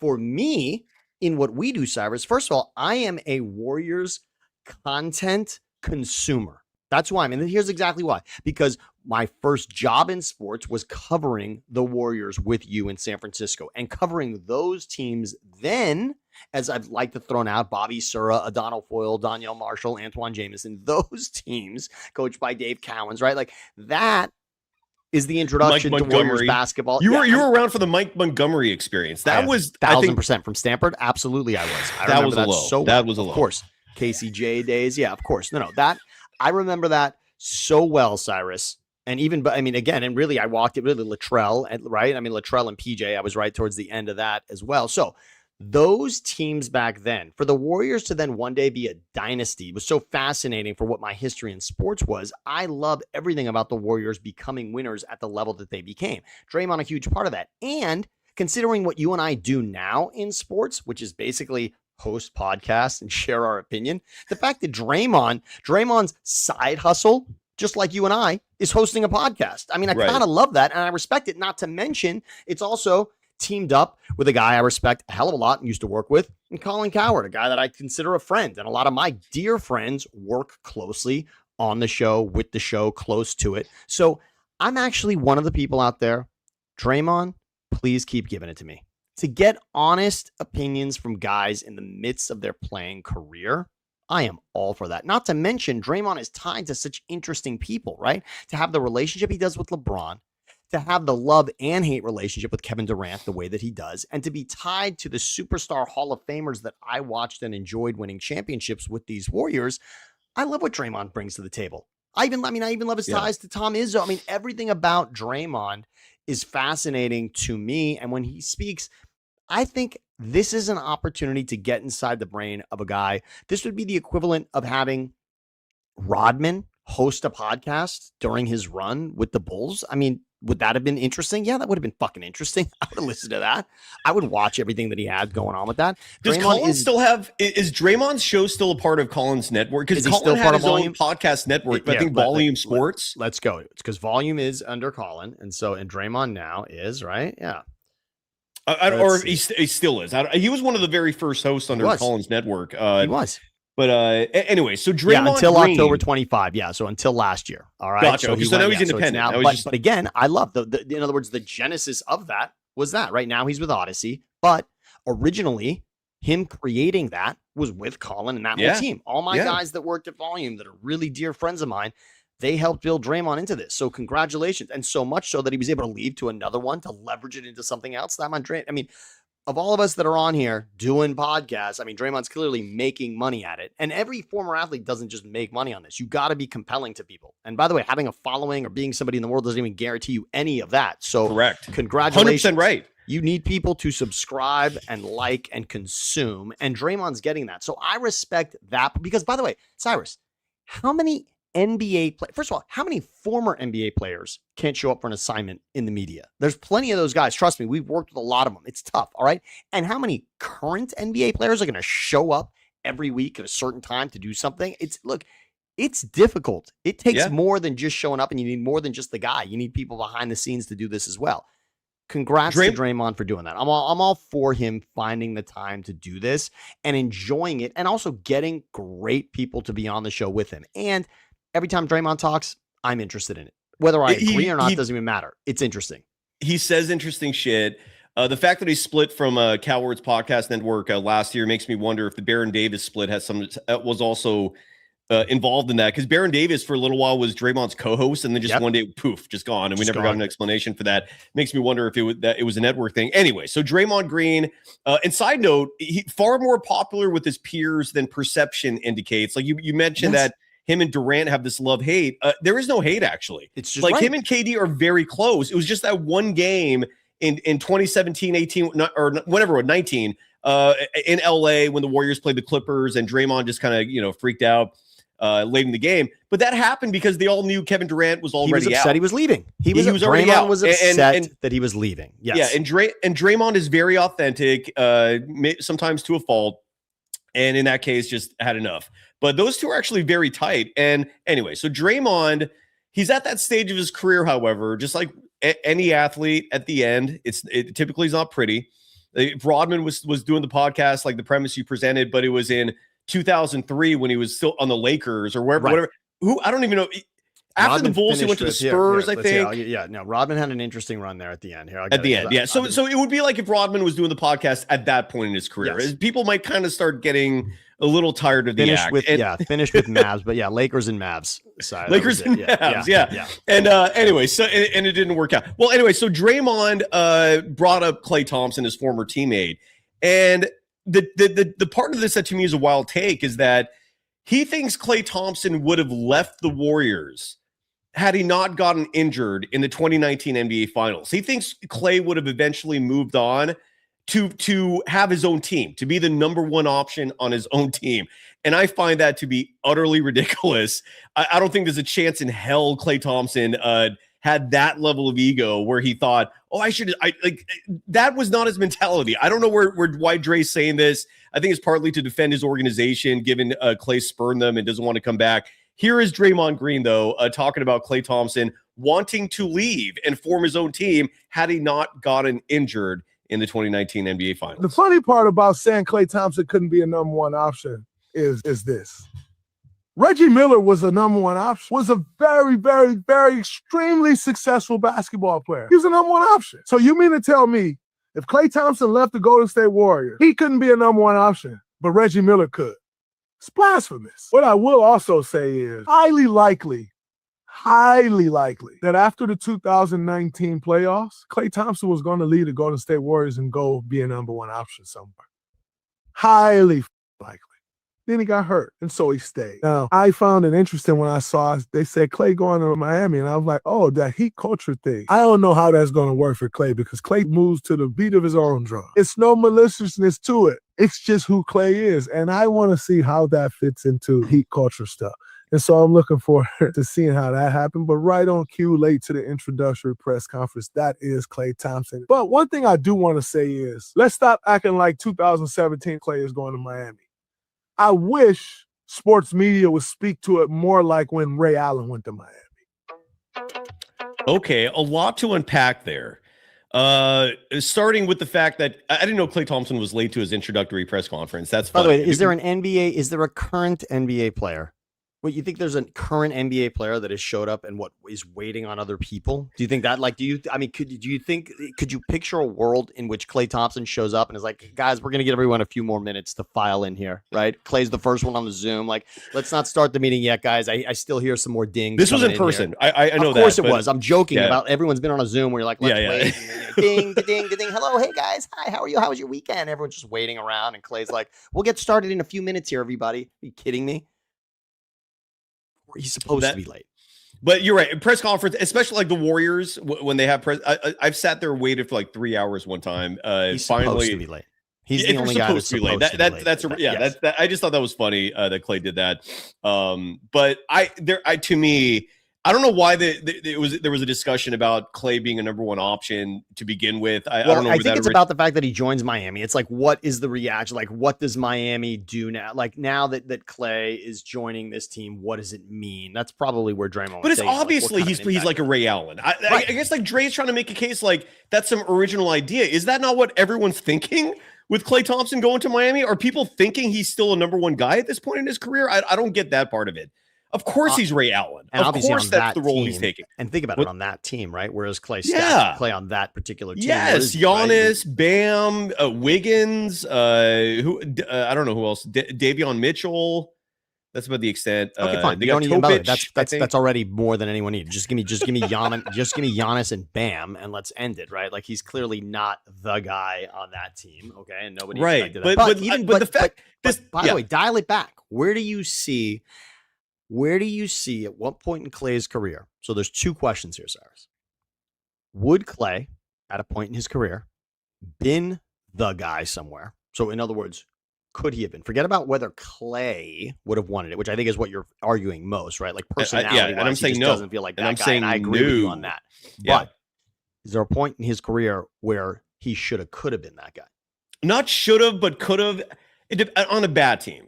For me, in what we do, Cyrus, first of all, I am a Warriors content consumer. That's why. Here's exactly why. Because my first job in sports was covering the Warriors with you in San Francisco and covering those teams then, as I'd like to throw out, Bobby Sura, Adonal Foyle, Donyell Marshall, Antoine Jamison, those teams coached by Dave Cowens, right? Like that is the introduction to Warriors basketball. You were around for the Mike Montgomery experience. That was 1,000% from Stanford. Absolutely, I was. That was a low. That was a low. Of course. KCJ days. Yeah, of course. No, that I remember that so well, Cyrus. And even, but again, and really, I walked it really Latrell, right? Latrell and PJ, I was right towards the end of that as well. So those teams back then, for the Warriors to then one day be a dynasty was so fascinating for what my history in sports was. I love everything about the Warriors becoming winners at the level that they became. Draymond, a huge part of that. And considering what you and I do now in sports, which is basically host podcasts and share our opinion, the fact that Draymond's side hustle, just like you and I, is hosting a podcast. I kind of love that and I respect it. Not to mention, it's also teamed up with a guy I respect a hell of a lot and used to work with, and Colin Cowherd, a guy that I consider a friend. And a lot of my dear friends work closely on the show, with the show, close to it. So I'm actually one of the people out there. Draymond, please keep giving it to me. To get honest opinions from guys in the midst of their playing career, I am all for that. Not to mention, Draymond is tied to such interesting people, right? To have the relationship he does with LeBron, to have the love and hate relationship with Kevin Durant the way that he does, and to be tied to the superstar Hall of Famers that I watched and enjoyed winning championships with these Warriors. I love what Draymond brings to the table. I even love his ties to Tom Izzo. Everything about Draymond is fascinating to me. And when he speaks, I think this is an opportunity to get inside the brain of a guy. This would be the equivalent of having Rodman host a podcast during his run with the Bulls. Would that have been interesting? Yeah, that would have been fucking interesting. I would have listened to that. I would watch everything that he had going on with that. Does Colin still have, is Draymond's show still a part of Colin's network? Because Colin still had his own podcast network, but I think Volume Sports. Let's go. It's because Volume is under Colin. And Draymond now is, right? Yeah. Or he still is. He was one of the very first hosts under Colin's network. He was. But anyway, so Draymond until Green, October 25. Yeah, so until last year. All right. Gotcha. So now he's independent. But again, I love in other words, the genesis of that was that. Right now he's with Odyssey, but originally him creating that was with Colin and that whole team. All my guys that worked at Volume that are really dear friends of mine, they helped build Draymond into this. So congratulations. And so much so that he was able to leave to another one to leverage it into something else. Of all of us that are on here doing podcasts, Draymond's clearly making money at it. And every former athlete doesn't just make money on this. You got to be compelling to people. And by the way, having a following or being somebody in the world doesn't even guarantee you any of that. So correct. Congratulations. 100% right. You need people to subscribe and like and consume. And Draymond's getting that. So I respect that. Because by the way, Cyrus, how many first of all, how many former NBA players can't show up for an assignment in the media? There's plenty of those guys. Trust me, we've worked with a lot of them. It's tough. All right. And how many current NBA players are going to show up every week at a certain time to do something? It's difficult. It takes more than just showing up, and you need more than just the guy. You need people behind the scenes to do this as well. Congrats to Draymond for doing that. I'm all for him finding the time to do this and enjoying it, and also getting great people to be on the show with him. And every time Draymond talks, I'm interested in it. Whether I agree or not doesn't even matter. It's interesting. He says interesting shit. The fact that he split from Cowherd's podcast network last year makes me wonder if the Baron Davis split was also involved in that, because Baron Davis for a little while was Draymond's co-host, and then just one day, poof, just gone, and we never got an explanation for that. Makes me wonder if it was a network thing. Anyway, so Draymond Green, and side note, he far more popular with his peers than perception indicates. Like you mentioned that him and Durant have this love-hate. There is no hate, actually. It's just like him and KD are very close. It was just that one game in 2017, 18, or whatever, 19, in LA when the Warriors played the Clippers, and Draymond just kind of, freaked out late in the game. But that happened because they all knew Kevin Durant was already out. He was upset he was leaving. He was already out. Was upset that he was leaving. Yes. Yeah, and Draymond is very authentic, sometimes to a fault. And in that case, just had enough. But those two are actually very tight. And anyway, so Draymond, he's at that stage of his career, however, just like any athlete at the end, it typically is not pretty. Rodman was doing the podcast, like the premise you presented, but it was in 2003 when he was still on the Lakers or wherever, whatever. Who I don't even know. After Rodman the Bulls, he went to the Spurs, I think. No, Rodman had an interesting run there at the end. So it would be like if Rodman was doing the podcast at that point in his career. Yes. People might kind of start getting a little tired of the act. Finished with Mavs, but Lakers and Mavs side. Lakers and Mavs, yeah. And anyway, so and it didn't work out. Well, anyway, so Draymond brought up Klay Thompson, his former teammate, and the part of this that to me is a wild take is that he thinks Klay Thompson would have left the Warriors had he not gotten injured in the 2019 NBA Finals. He thinks Klay would have eventually moved on to have his own team, to be the number one option on his own team. And I find that to be utterly ridiculous. I don't think there's a chance in hell Klay Thompson had that level of ego where he thought, that was not his mentality. I don't know why Dre's saying this. I think it's partly to defend his organization, given Klay spurned them and doesn't want to come back. Here is Draymond Green, though, talking about Klay Thompson wanting to leave and form his own team had he not gotten injured in the 2019 NBA Finals. The funny part about saying Klay Thompson couldn't be a number one option is this. Reggie Miller was a number one option, was a very, very, very extremely successful basketball player. He was a number one option. So you mean to tell me if Klay Thompson left the Golden State Warriors, he couldn't be a number one option, but Reggie Miller could? It's blasphemous. What I will also say is highly likely that after the 2019 playoffs, Klay Thompson was going to lead the Golden State Warriors and go be a number one option somewhere. Highly likely. Then he got hurt, and so he stayed. Now, I found it interesting when I saw they said Klay going to Miami, and I was like, oh, that Heat culture thing. I don't know how that's going to work for Klay because Klay moves to the beat of his own drum. It's no maliciousness to it. It's just who Klay is, and I want to see how that fits into Heat culture stuff. And so I'm looking forward to seeing how that happened. But right on cue, late to the introductory press conference, that is Klay Thompson. But one thing I do want to say is, let's stop acting like 2017 Klay is going to Miami. I wish sports media would speak to it more like when Ray Allen went to Miami. Okay, a lot to unpack there. Starting with the fact that I didn't know Klay Thompson was late to his introductory press conference. That's funny. By the way, is there a current NBA player? What, you think there's a current NBA player that has showed up and what is waiting on other people? Do you think that, could you picture a world in which Klay Thompson shows up and is like, guys, we're going to give everyone a few more minutes to file in here, right? Clay's the first one on the Zoom. Like, let's not start the meeting yet, guys. I still hear some more dings. This was in person. I know that. Of course it was. I'm joking about everyone's been on a Zoom where you're like, let's wait. And ding, ding, ding. Hello, hey guys. Hi, how are you? How was your weekend? Everyone's just waiting around. And Clay's like, we'll get started in a few minutes here, everybody. Are you kidding me? He's supposed to be late. But you're right. Press conference, especially like the Warriors, when they have press. I've sat there and waited for like 3 hours one time. He's supposed to be late. He's the only guy that's supposed to be late. That's I just thought that was funny that Klay did that. But to me, I don't know why there was a discussion about Klay being a number one option to begin with. I don't know. I think it's about the fact that he joins Miami. It's like, what is the reaction? Like, what does Miami do now? Like, now that Klay is joining this team, what does it mean? That's probably where Draymond. But it's obviously he's like a Ray Allen. I guess like Dre's trying to make a case like that's some original idea. Is that not what everyone's thinking with Klay Thompson going to Miami? Are people thinking he's still a number one guy at this point in his career? I don't get that part of it. Of course he's Ray Allen. And of course that's the role he's taking. And think about it on that team, right? Whereas Klay on that particular team. Yes, Giannis, Bam, Wiggins, I don't know who else. Davion Mitchell. That's about the extent. Okay, fine. They You got don't need Topic, that's already more than anyone needs. Just give me Giannis and bam, and let's end it, right? Like he's clearly not the guy on that team, okay? And nobody expected that. But the fact, by the way, dial it back. Where do you see at what point in Clay's career? So there's two questions here, Cyrus. Would Clay, at a point in his career, been the guy somewhere? So in other words, could he have been? Forget about whether Clay would have wanted it, which I think is what you're arguing most, right? Like personality, and I'm saying he just no. doesn't feel like that guy. And I agree with you on that. Yeah. But is there a point in his career where he could have been that guy? Not should have, but could have. On a bad team,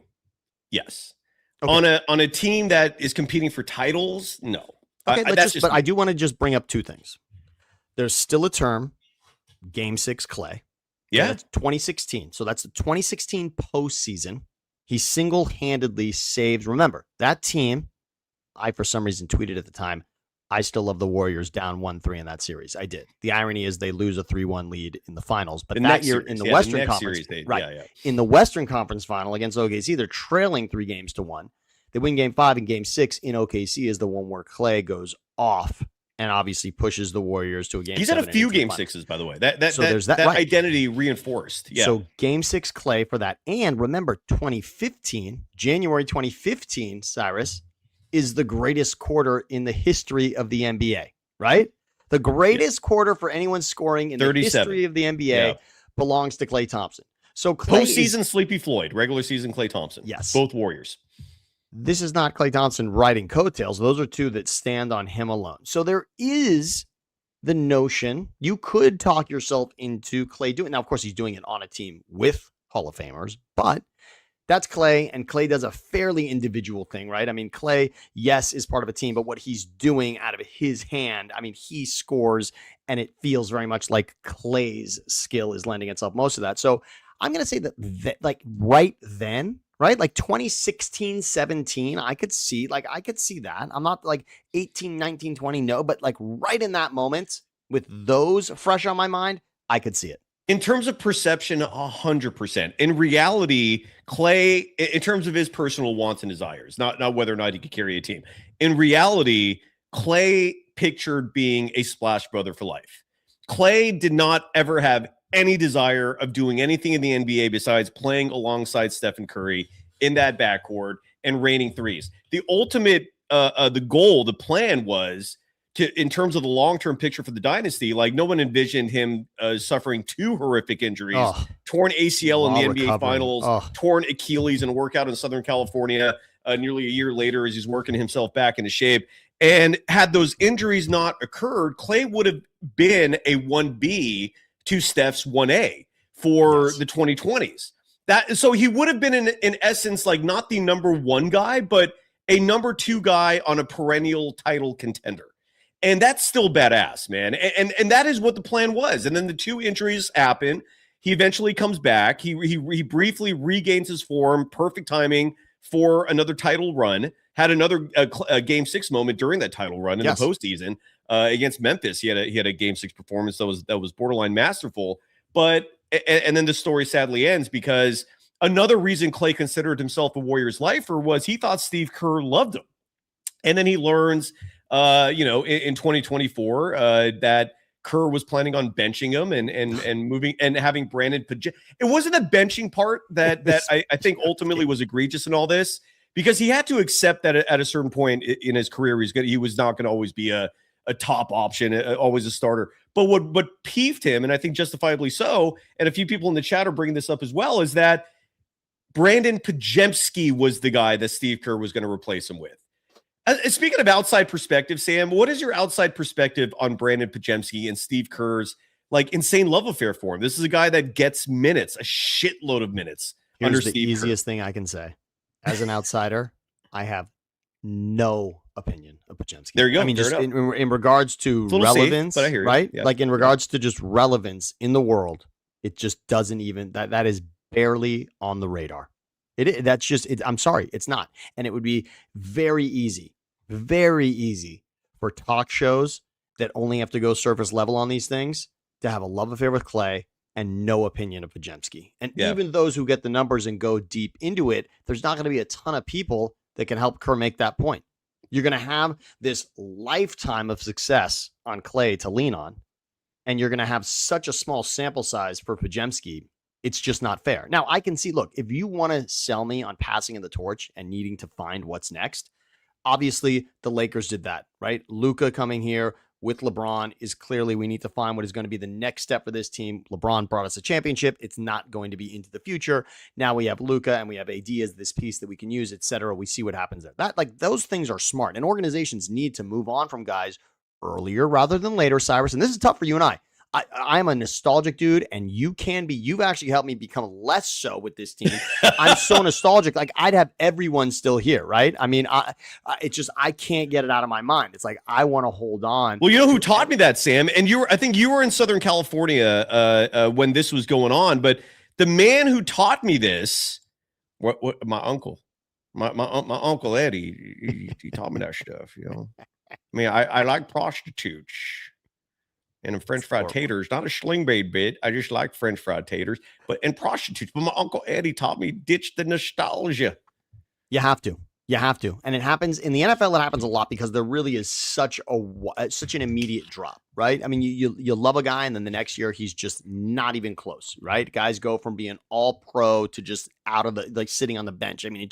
yes. Okay. On a team that is competing for titles, no. Okay, but I do want to just bring up two things. There's still a term, Game 6 Clay. Yeah. That's 2016. So that's the 2016 postseason. He single-handedly saved. Remember, that team, I, for some reason, tweeted at the time, I still love the Warriors down 1-3 in that series. I did. The irony is they lose a 3-1 lead in the finals. But that year in the Western Conference, in the Western Conference final against OKC, they're trailing 3-1. They win Game 5 and Game 6 in OKC is the one where Clay goes off and obviously pushes the Warriors to a game. He's had a few Game 6s, by the way. There's that right. Identity reinforced. Yeah. So Game 6 Clay for that. And remember, January 2015, Cyrus, is the greatest quarter in the history of the NBA, right? The greatest quarter for anyone scoring in the history of the NBA belongs to Klay Thompson. So postseason Sleepy Floyd, regular season Klay Thompson. Yes. Both Warriors. This is not Klay Thompson riding coattails. Those are two that stand on him alone. So there is the notion you could talk yourself into Klay doing. Now, of course, he's doing it on a team with Hall of Famers, but that's Klay, and Klay does a fairly individual thing, right? I mean, Klay, yes, is part of a team, but what he's doing out of his hand, I mean, he scores, and it feels very much like Klay's skill is lending itself most of that. So I'm going to say that like right then, right? Like 2016, 17, I could see that. I'm not like 18, 19, 20, no, but like right in that moment with those fresh on my mind, I could see it. In terms of perception, 100%. In reality, Klay, in terms of his personal wants and desires, not whether or not he could carry a team. In reality, Klay pictured being a splash brother for life. Klay did not ever have any desire of doing anything in the NBA besides playing alongside Stephen Curry in that backcourt and raining threes. The ultimate, the goal, the plan was in terms of the long-term picture for the dynasty, like no one envisioned him suffering two horrific injuries, torn ACL in the NBA Finals, torn Achilles in a workout in Southern California nearly a year later as he's working himself back into shape. And had those injuries not occurred, Klay would have been a 1B to Steph's 1A for the 2020s. So he would have been in essence like not the number one guy, but a number two guy on a perennial title contender. And that's still badass, man. And that is what the plan was. And then the two injuries happen. He eventually comes back. He briefly regains his form. Perfect timing for another title run. Had another Game 6 moment during that title run in the postseason against Memphis. He had a Game 6 performance that was borderline masterful. But and then the story sadly ends because another reason Klay considered himself a Warriors lifer was he thought Steve Kerr loved him. And then he learns in 2024, that Kerr was planning on benching him and moving and having Brandon. It wasn't the benching part that I think ultimately was egregious in all this, because he had to accept that at a certain point in his career, he was not going to always be a top option, always a starter. But what peeved him, and I think justifiably so, and a few people in the chat are bringing this up as well, is that Brandon Podziemski was the guy that Steve Kerr was going to replace him with. Speaking of outside perspective, Sam, what is your outside perspective on Brandon Podziemski and Steve Kerr's like insane love affair for him? This is a guy that gets minutes, a shitload of minutes. Here's the easiest thing I can say. As an outsider, I have no opinion of Podziemski. There you go. I mean, just in regards to relevance, safe, but I hear you. Right? Yeah. Like in regards to just relevance in the world, it just doesn't even, that is barely on the radar. I'm sorry, it's not. And it would be very easy for talk shows that only have to go surface level on these things to have a love affair with Klay and no opinion of Podziemski. And even those who get the numbers and go deep into it, there's not going to be a ton of people that can help Kerr make that point. You're going to have this lifetime of success on Klay to lean on, and you're going to have such a small sample size for Podziemski. It's just not fair. Now, I can see, look, if you want to sell me on passing in the torch and needing to find what's next, obviously the Lakers did that, right? Luka coming here with LeBron is clearly we need to find what is going to be the next step for this team. LeBron brought us a championship. It's not going to be into the future. Now we have Luka and we have AD as this piece that we can use, et cetera. We see what happens there. Those things are smart, and organizations need to move on from guys earlier rather than later, Cyrus. And this is tough for you and I. I'm a nostalgic dude, and you've actually helped me become less so with this team. I'm so nostalgic. Like, I'd have everyone still here, right? I mean, I can't get it out of my mind. It's like, I want to hold on. Well, you know who taught me that, Sam? And I think you were in Southern California when this was going on, but the man who taught me this, my uncle, my Uncle Eddie, he taught me that stuff, you know? I mean, I like prostitutes. And French fried taters, not a sling-bait bit. I just like French fried taters, and prostitutes. But my Uncle Eddie taught me ditch the nostalgia. You have to. And it happens in the NFL. It happens a lot because there really is such an immediate drop, right? I mean, you love a guy, and then the next year he's just not even close, right? Guys go from being all pro to just out of the, like, sitting on the bench. I mean,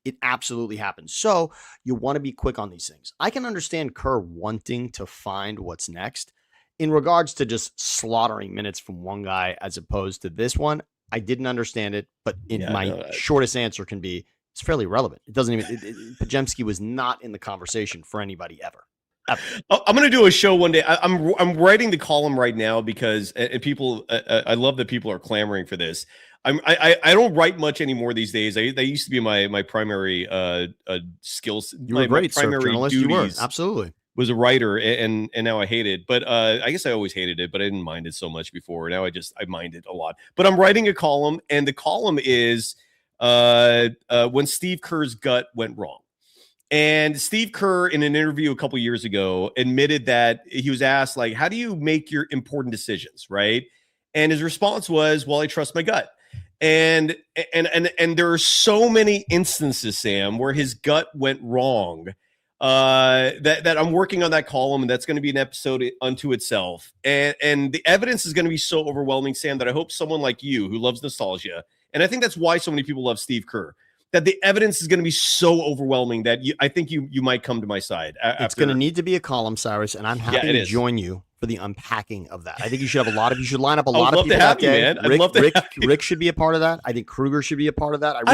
it absolutely happens. So you want to be quick on these things. I can understand Kerr wanting to find what's next. In regards to just slaughtering minutes from one guy as opposed to this one, I didn't understand it, but shortest answer can be it's fairly relevant. It doesn't even Podziemski was not in the conversation for anybody ever. I'm going to do a show one day. I'm writing the column right now because people. I love that people are clamoring for this. I don't write much anymore these days. They used to be my primary skills. You were great, my primary journalist. duties. You were absolutely. Was a writer, and now I hate it. But I guess I always hated it, but I didn't mind it so much before. Now I mind it a lot. But I'm writing a column, and the column is when Steve Kerr's gut went wrong. And Steve Kerr, in an interview a couple years ago, admitted that he was asked, like, how do you make your important decisions, right? And his response was, well, I trust my gut. And there are so many instances, Sam, where his gut went wrong. That I'm working on that column, and that's going to be an episode unto itself. And the evidence is going to be so overwhelming, Sam, that I hope someone like you who loves nostalgia, and I think that's why so many people love Steve Kerr, that the evidence is going to be so overwhelming that I think you might come to my side. It's going to need to be a column, Cyrus, and I'm happy to join you for the unpacking of that. I think you should have you should line up a lot of people that day. Rick should be a part of that. I think Kruger should be a part of that. I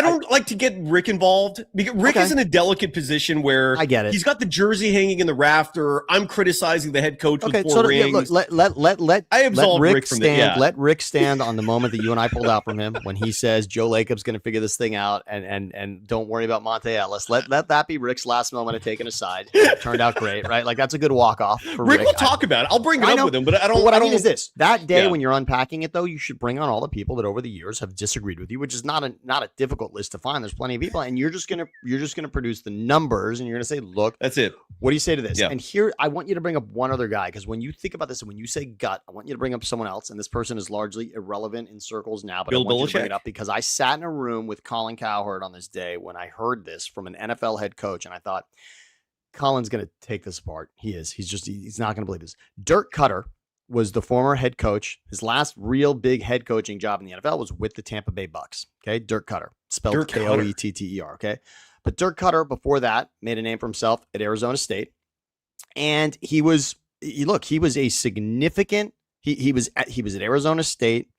don't like to get Rick involved because Rick is in a delicate position where I get it. He's got the jersey hanging in the rafter. I'm criticizing the head coach with 4 rings. Look, let I absolve Rick from stand. that. Let Rick stand on the moment that you and I pulled out from him when he says Joe Lacob's going to figure this thing out, and don't worry about Monte Ellis. Let that be Rick's last moment of taking a side. It turned out great, right? Like, that's a good walk off for Rick. Will talk about it. I'll bring it up with him, but I don't. What I mean is this: that day when you're unpacking it, though, you should bring on all the people that over the years have disagreed with you, which is not a difficult list to find. There's plenty of people, and you're just gonna produce the numbers, and you're gonna say, look, that's it. What do you say to this? Yeah. And here, I want you to bring up one other guy, because when you think about this, and when you say gut, I want you to bring up someone else, and this person is largely irrelevant in circles now, but I want you to bring it up because I sat in a room with Colin Cowherd on this day when I heard this from an NFL head coach, and I thought, Colin's going to take this apart. He is. He's not going to believe this. Dirk Cutter was the former head coach. His last real big head coaching job in the NFL was with the Tampa Bay Bucks. Okay. Dirk Cutter, spelled Koetter. Okay. But Dirk Cutter, before that, made a name for himself at Arizona State. And he was a significant, he was at Arizona State.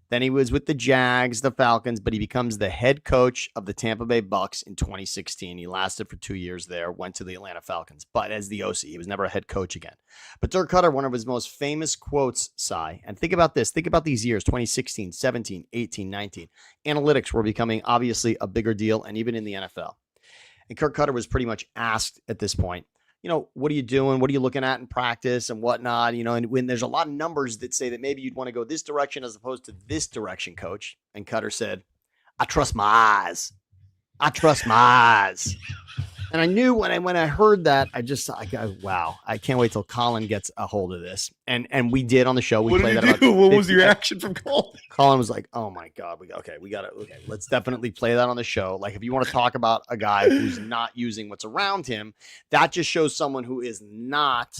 Then he was with the Jags, the Falcons, but he becomes the head coach of the Tampa Bay Bucks in 2016. He lasted for 2 years there, went to the Atlanta Falcons, but as the OC, he was never a head coach again. But Dirk Cutter, one of his most famous quotes, Cy, and think about this, think about these years, 2016, 17, 18, 19. Analytics were becoming obviously a bigger deal, and even in the NFL. And Dirk Cutter was pretty much asked at this point, what are you doing? What are you looking at in practice and whatnot? And when there's a lot of numbers that say that maybe you'd want to go this direction as opposed to this direction, coach. And Cutter said, I trust my eyes. And I knew when I heard that, I go, wow, I can't wait till Colin gets a hold of this. And we did on the show. We played that. What was your reaction from Colin? Colin was like, oh my God, let's definitely play that on the show. Like, if you want to talk about a guy who's not using what's around him, that just shows someone who is not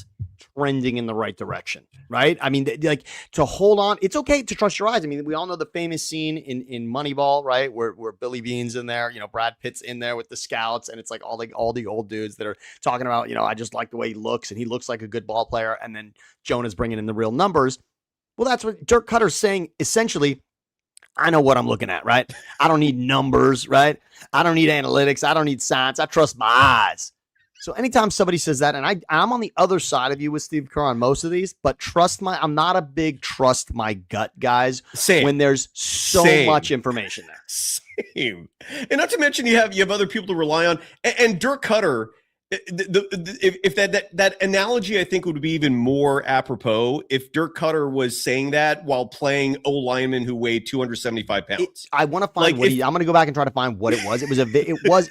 trending in the right direction, right? I mean, like, to hold on, it's okay to trust your eyes. I mean, we all know the famous scene in Moneyball, right, where Billy Bean's in there, Brad Pitt's in there with the scouts, and it's like all the old dudes that are talking about, I just like the way he looks, and he looks like a good ball player, and then Jonah's bringing in the real numbers. Well, that's what Dirk Cutter's saying, essentially. I know what I'm looking at, right? I don't need numbers, right? I don't need analytics. I don't need science. I trust my eyes. So anytime somebody says that, and I'm on the other side of you with Steve Kerr on most of these, but I'm not a big trust my gut guys. Same. When there's so much information there. Same. And not to mention you have other people to rely on. And Dirk Cutter, if that analogy, I think, would be even more apropos if Dirk Cutter was saying that while playing O lineman who weighed 275 pounds. I want to find I'm going to go back and try to find what it was.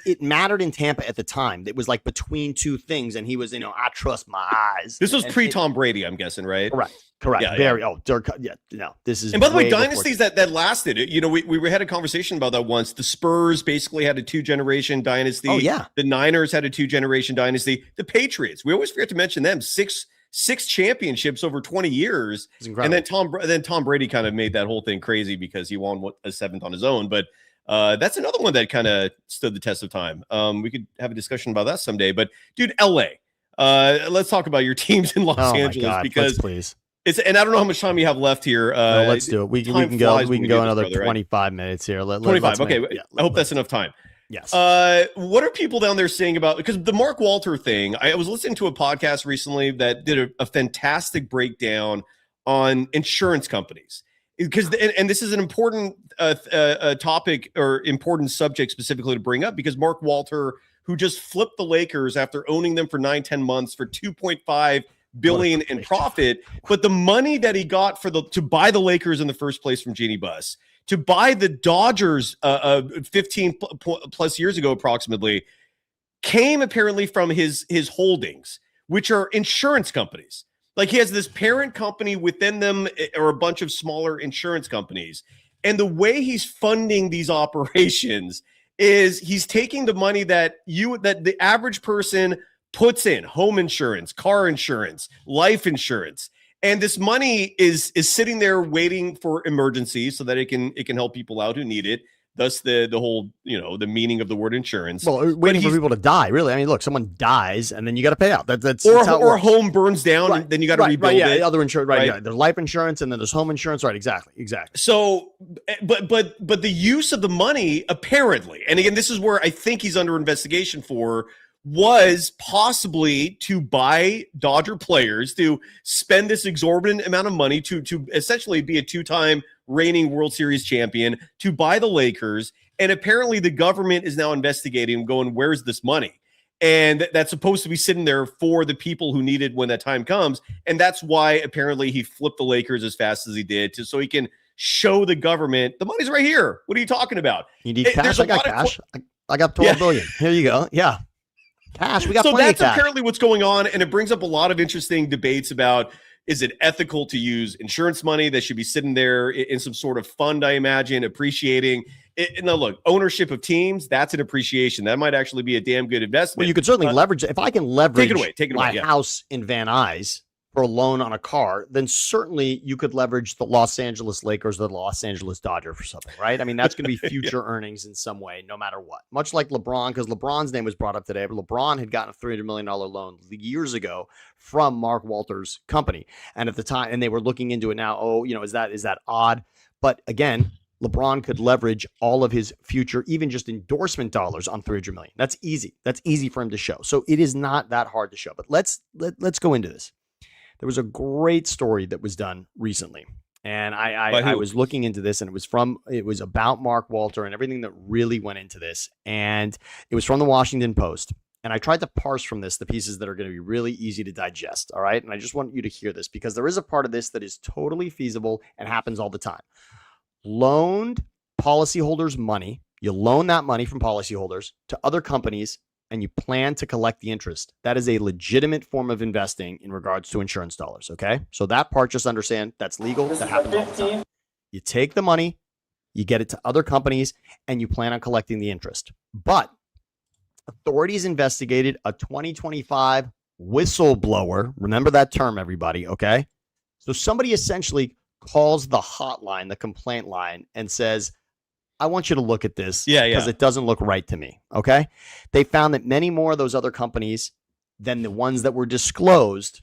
It mattered in Tampa at the time. It was like between two things, and he was, I trust my eyes. This was pre-Tom Brady, I'm guessing, right? Correct. Yeah, Very. Yeah. Oh, Dirk. Yeah. No. This is. And by the way, dynasties that lasted. We had a conversation about that once. The Spurs basically had a 2-generation dynasty. Oh yeah. The Niners had a 2-generation dynasty. The Patriots. We always forget to mention them. Six championships over 20 years. And then Tom Brady kind of made that whole thing crazy because he won a 7th on his own. But that's another one that kind of stood the test of time. We could have a discussion about that someday. But dude, LA. Let's talk about your teams in Los Angeles, because please. And I don't know how much time you have left here. Let's do it. We can go another 25 minutes here. 25. Okay. I hope that's enough time. Yes. What are people down there saying about, because the Mark Walter thing, I was listening to a podcast recently that did a fantastic breakdown on insurance companies, because and this is an important topic or important subject specifically to bring up, because Mark Walter, who just flipped the Lakers after owning them for 9-10 months for $2.5 billion in profit, but the money that he got to buy the Lakers in the first place from Jeannie Buss, to buy the Dodgers 15 plus years ago approximately, came apparently from his holdings, which are insurance companies. Like, he has this parent company within them, or a bunch of smaller insurance companies, and the way he's funding these operations is he's taking the money that the average person puts in: home insurance, car insurance, life insurance. And this money is sitting there waiting for emergencies so that it can help people out who need it. Thus the whole, the meaning of the word insurance. Well, waiting for people to die, really. I mean, look, someone dies and then you got to pay out. That's or a home burns down, and then you got to rebuild it. Yeah, other insurance, right? Yeah, there's life insurance and then there's home insurance, right? Exactly. So, but the use of the money, apparently, and again, this is where I think he's under investigation for, was possibly to buy Dodger players, to spend this exorbitant amount of money to essentially be a 2-time reigning World Series champion, to buy the Lakers. And apparently the government is now investigating, going, where's this money? And that's supposed to be sitting there for the people who need it when that time comes. And that's why apparently he flipped the Lakers as fast as he did, so he can show the government the money's right here. What are you talking about? You need cash? I got cash. I got $12 billion. Here you go. Yeah. Cash. We got plenty of cash. So that's apparently what's going on, and it brings up a lot of interesting debates about, is it ethical to use insurance money that should be sitting there in some sort of fund, I imagine, appreciating it? Now, look, ownership of teams, that's an appreciation. That might actually be a damn good investment. Well, you could certainly leverage. If I can leverage take it away, my house in Van Nuys for a loan on a car, then certainly you could leverage the Los Angeles Lakers or the Los Angeles Dodgers for something, right? I mean, that's going to be future earnings in some way, no matter what. Much like LeBron, because LeBron's name was brought up today, but LeBron had gotten a $300 million loan years ago from Mark Walter's company. And at the time, and they were looking into it now, is that odd? But again, LeBron could leverage all of his future, even just endorsement dollars, on $300 million. That's easy. That's easy for him to show. So it is not that hard to show. But let's go into this. There was a great story that was done recently, and I was looking into this, and it was about Mark Walter and everything that really went into this, and it was from the Washington Post. And I tried to parse from this the pieces that are going to be really easy to digest. All right. And I just want you to hear this, because there is a part of this that is totally feasible and happens all the time. Loaned policyholders money. You loan that money from policyholders to other companies and you plan to collect the interest, that is a legitimate form of investing in regards to insurance dollars, okay? So that part, just understand, that's legal. That happens all the time. You take the money, you get it to other companies, and you plan on collecting the interest. But authorities investigated a 2025 whistleblower. Remember that term, everybody, okay? So somebody essentially calls the hotline, the complaint line, and says, I want you to look at this because it doesn't look right to me, okay? They found that many more of those other companies than the ones that were disclosed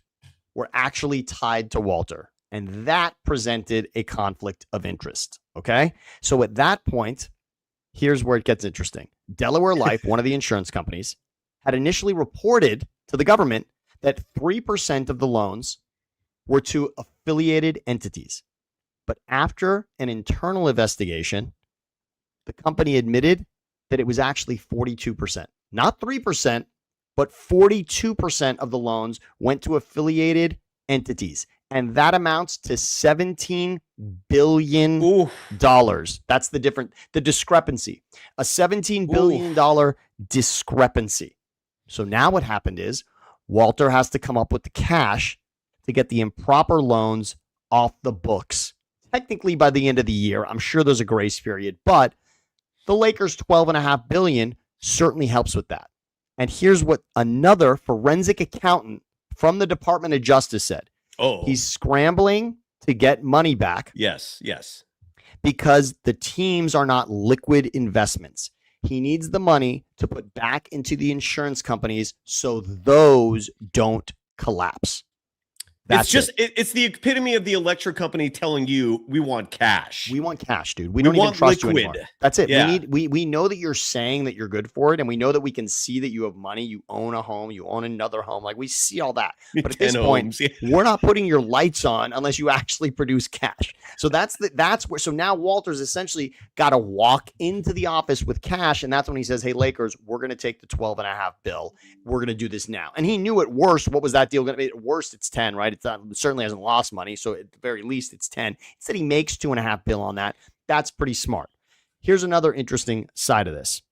were actually tied to Walter, and that presented a conflict of interest, okay? So at that point, here's where it gets interesting. Delaware Life, one of the insurance companies, had initially reported to the government that 3% of the loans were to affiliated entities. But after an internal investigation, the company admitted that it was actually 42%. Not 3%, but 42% of the loans went to affiliated entities. And that amounts to $17 billion. That's the discrepancy. A $17 billion discrepancy. So now what happened is Walter has to come up with the cash to get the improper loans off the books. Technically by the end of the year, I'm sure there's a grace period, but the Lakers' $12.5 billion certainly helps with that. And here's what another forensic accountant from the Department of Justice said. He's scrambling to get money back. Yes. Because the teams are not liquid investments. He needs the money to put back into the insurance companies so those don't collapse. It's the epitome of the electric company telling you we want cash. We want cash, dude. We don't even trust you anymore. That's it. Yeah. We know that you're saying that you're good for it, and we know that we can see that you have money, you own a home, you own another home. Like, we see all that. But at this point, we're not putting your lights on unless you actually produce cash. So so now Walter's essentially got to walk into the office with cash, and that's when he says, hey, Lakers, we're going to take the $12.5 billion. We're going to do this now. And he knew at worst, what was that deal going to be? At worst, it's 10, right? It certainly hasn't lost money, so at the very least, it's 10. He said he makes $2.5 billion on that. That's pretty smart. Here's another interesting side of this.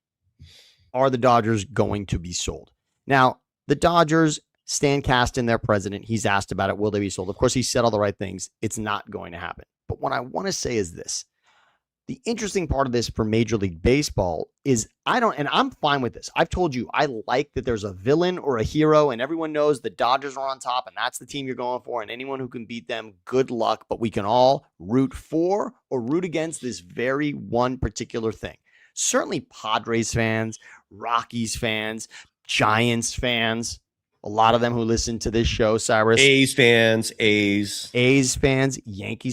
Are the Dodgers going to be sold? Now, the Dodgers, Stan Kasten, their president, he's asked about it. Will they be sold? Of course, he said all the right things. It's not going to happen. But what I want to say is this. The interesting part of this for Major League Baseball is I'm fine with this. I've told you, I like that there's a villain or a hero, and everyone knows the Dodgers are on top, and that's the team you're going for, and anyone who can beat them, good luck. But we can all root for or root against this very one particular thing. Certainly Padres fans, Rockies fans, Giants fans, a lot of them who listen to this show, Cyrus. A's fans, Yankees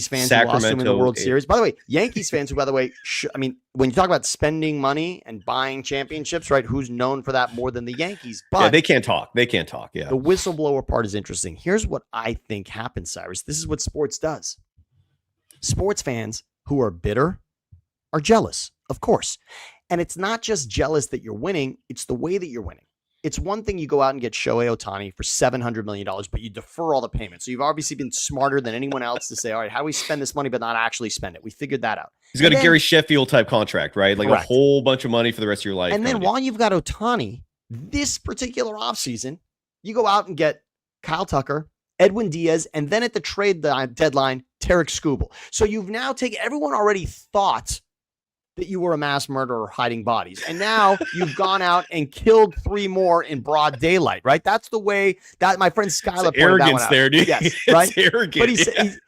fans, Sacramento, who lost them in the World Series. By the way, Yankees fans who, by the way, when you talk about spending money and buying championships, right, who's known for that more than the Yankees? But they can't talk. Yeah. The whistleblower part is interesting. Here's what I think happens, Cyrus. This is what sports does. Sports fans who are bitter are jealous, of course. And it's not just jealous that you're winning. It's the way that you're winning. It's one thing you go out and get Shohei Ohtani for $700 million, but you defer all the payments. So you've obviously been smarter than anyone else to say, all right, how do we spend this money but not actually spend it? We figured that out. He's got a Gary Sheffield type contract, right? Like correct. A whole bunch of money for the rest of your life. And then while you've got Ohtani, this particular offseason, you go out and get Kyle Tucker, Edwin Diaz, and then at the trade deadline, Tarek Skubal. So you've now taken, everyone already thought that you were a mass murderer hiding bodies. And now you've gone out and killed 3 more in broad daylight, right? That's the way that my friend Skylar pointed arrogance that one out. there, dude. Yes, right? It's arrogant. But he's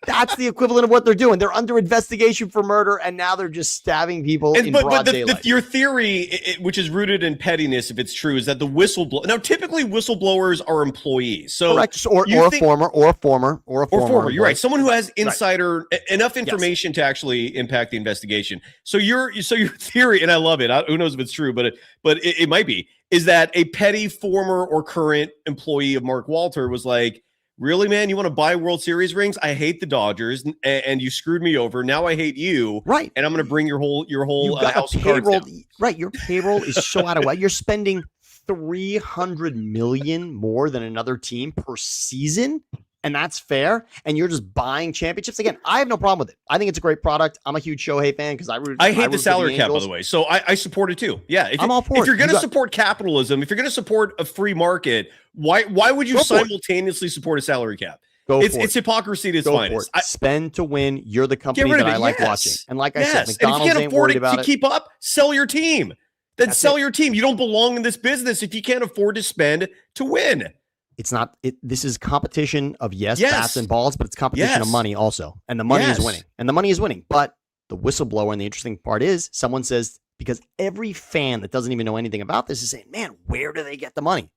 that's the equivalent of what they're doing. They're under investigation for murder, and now they're just stabbing people in broad daylight. Your theory, which is rooted in pettiness, if it's true, is that the whistleblower. Now, typically, whistleblowers are employees. So correct, or a former. You're right. Someone who has insider enough information to actually impact the investigation. So your theory, and I love it. Who knows if it's true, but it might be. Is that a petty former or current employee of Mark Walter was like, really, man, you want to buy World Series rings? I hate the Dodgers, and you screwed me over. Now I hate you, right? And I'm going to bring your whole house of cards down. Right, your payroll is so out of whack. You're spending $300 million more than another team per season. and that's fair, and you're just buying championships. Again, I have no problem with it. I think it's a great product. I'm a huge Shohei fan because I hate the salary cap, by the way. So I support it too. Yeah. I'm all for it. If you're going to support capitalism, if you're going to support a free market, why would you simultaneously support a salary cap? It's hypocrisy at its finest. Spend to win. You're the company that I like watching. And like I said, McDonald's and if you can't ain't afford worried it about to keep up, sell your team. Then sell your team. You don't belong in this business if you can't afford to spend to win. It's not. This is competition of bats and balls, but it's competition of money also, and the money is winning, and the money is winning. But the whistleblower, and the interesting part is, someone says, because every fan that doesn't even know anything about this is saying, "Man, where do they get the money?"